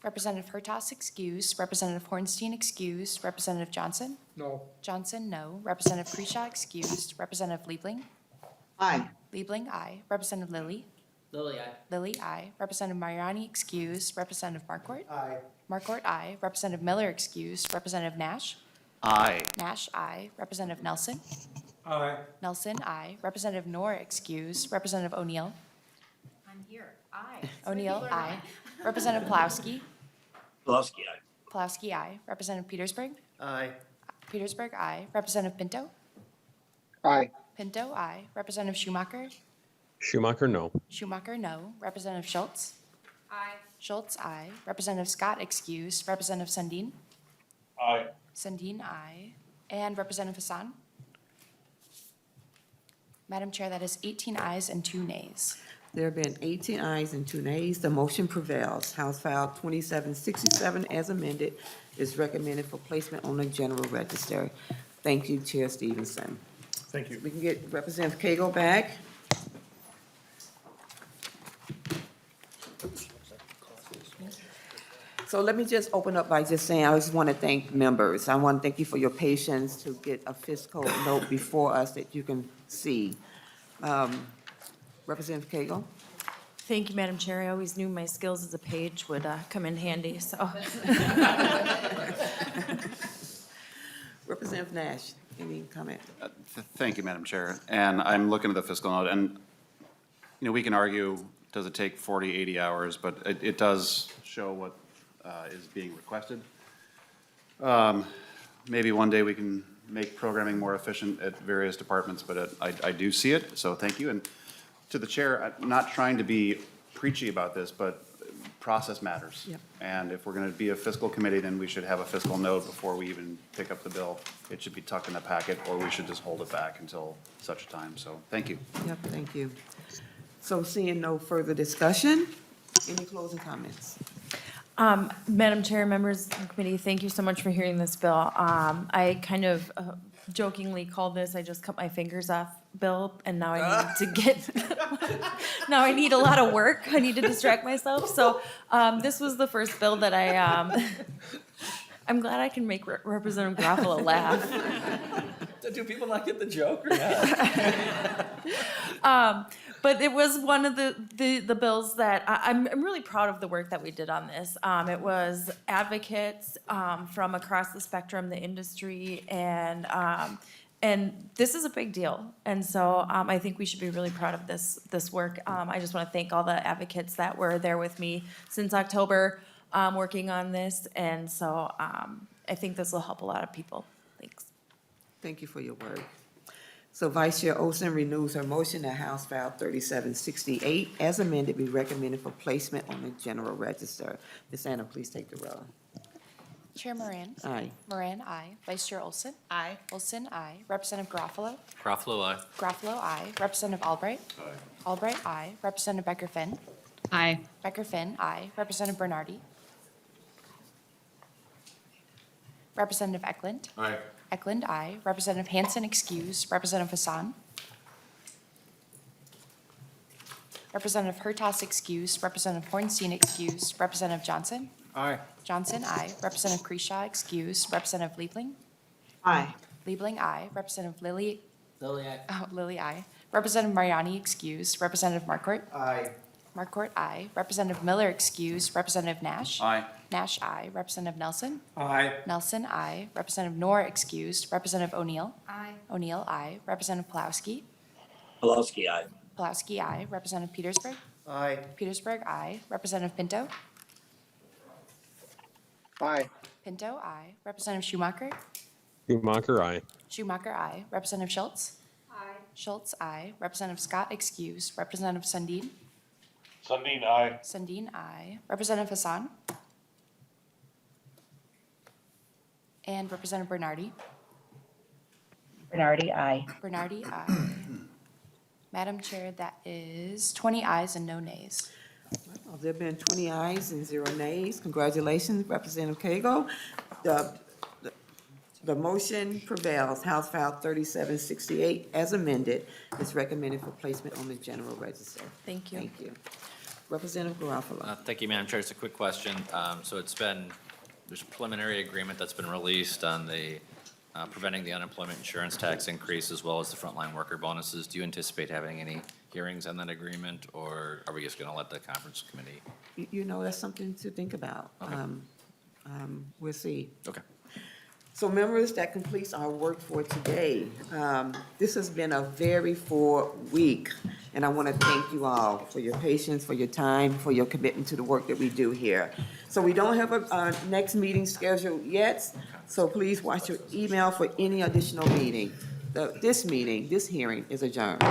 Representative Hertas, excused. Representative Hornstein, excused. Representative Johnson. No. Johnson, no. Representative Prisha, excused. Representative Liebling. Aye. Liebling, aye. Representative Lilly. Lily, aye. Lilly, aye. Representative Mariani, excused. Representative Markort. Aye. Markort, aye. Representative Miller, excused. Representative Nash. Aye. Nash, aye. Representative Nelson. Aye. Nelson, aye. Representative Noor, excused. Representative O'Neill. I'm here. Aye. O'Neill, aye. Representative Pulaski. Pulaski, aye. Pulaski, aye. Representative Petersburg. Aye. Petersburg, aye. Representative Pinto. Aye. Pinto, aye. Representative Schumacher. Schumacher, no. Schumacher, no. Representative Schultz. Aye. Schultz, aye. Representative Scott, excused. Representative Sundin. Aye. Sundin, aye. And Representative Hassan. Madam Chair, that is 18 ayes and 2 nays. There have been 18 ayes and 2 nays. The motion prevails. House File 2767 as amended is recommended for placement on the general register. Thank you, Chair Stephenson. Thank you. We can get Representative Koegel back. So let me just open up by just saying, I just want to thank members. I want to thank you for your patience to get a fiscal note before us that you can see. Representative Koegel? Thank you, Madam Chair. I always knew my skills as a page would come in handy, so. Representative Nash, any comment? Thank you, Madam Chair. And I'm looking at the fiscal note, and, you know, we can argue, does it take 40, 80 hours? But it does show what is being requested. Maybe one day we can make programming more efficient at various departments, but I do see it, so thank you. And to the chair, I'm not trying to be preachy about this, but process matters. Yep. And if we're gonna be a fiscal committee, then we should have a fiscal note before we even pick up the bill. It should be tucked in the packet, or we should just hold it back until such a time, so thank you. Yep, thank you. So seeing no further discussion, any closing comments? Madam Chair, members of the committee, thank you so much for hearing this bill. I kind of jokingly called this, I just cut my fingers off bill, and now I need to get, now I need a lot of work. I need to distract myself. So this was the first bill that I'm glad I can make Representative Garofalo laugh. Do people not get the joke or not? But it was one of the bills that I'm really proud of the work that we did on this. It was advocates from across the spectrum, the industry, and this is a big deal. And so I think we should be really proud of this work. I just want to thank all the advocates that were there with me since October working on this. And so I think this will help a lot of people. Thanks. Thank you for your work. So Vice Chair Olson renews her motion that House File 3768 as amended be recommended for placement on the general register. Ms. Anna, please take the roll. Chair Moran. Aye. Moran, aye. Vice Chair Olson. Aye. Olson, aye. Representative Garofalo. Garofalo, aye. Garofalo, aye. Representative Albright. Aye. Albright, aye. Representative Becker-Finn. Aye. Becker-Finn, aye. Representative Bernardi. Representative Eklund. Aye. Eklund, aye. Representative Hanson, excused. Representative Hassan. Representative Hertas excused, Representative Hornstein excused, Representative Johnson? Aye. Johnson, aye. Representative Kreshaw excused, Representative Liebling? Aye. Liebling, aye. Representative Lilly? Lilly, aye. Oh, Lilly, aye. Representative Mariani excused, Representative Markort? Aye. Markort, aye. Representative Miller excused, Representative Nash? Aye. Nash, aye. Representative Nelson? Aye. Nelson, aye. Representative Noor excused, Representative O'Neill? Aye. O'Neill, aye. Representative Pulowski? Pulaski, aye. Pulowski, aye. Representative Petersburg? Aye. Petersburg, aye. Representative Pinto? Aye. Pinto, aye. Representative Schumacher? Schumacher, aye. Schumacher, aye. Representative Schultz? Aye. Schultz, aye. Representative Scott excused. Representative Sundin? Sundin, aye. Sundin, aye. Representative Hassan? And Representative Bernardi? Bernardi, aye. Bernardi, aye. Madam Chair, that is 20 ayes and no nays. Well, there have been 20 ayes and 0 nays. Congratulations, Representative Koegel. The motion prevails. House File 3768, as amended, is recommended for placement on the general register. Thank you. Thank you. Representative Garofalo. Thank you, Madam Chair. Just a quick question. So there's a preliminary agreement that's been released on the preventing the unemployment insurance tax increase as well as the frontline worker bonuses. Do you anticipate having any hearings on that agreement, or are we just going to let the conference committee? You know, that's something to think about. Okay. We'll see. Okay. So members, that completes our work for today. This has been a very full week, and I want to thank you all for your patience, for your time, for your commitment to the work that we do here. So we don't have a next meeting scheduled yet, so please watch your email for any additional meeting. This hearing is adjourned.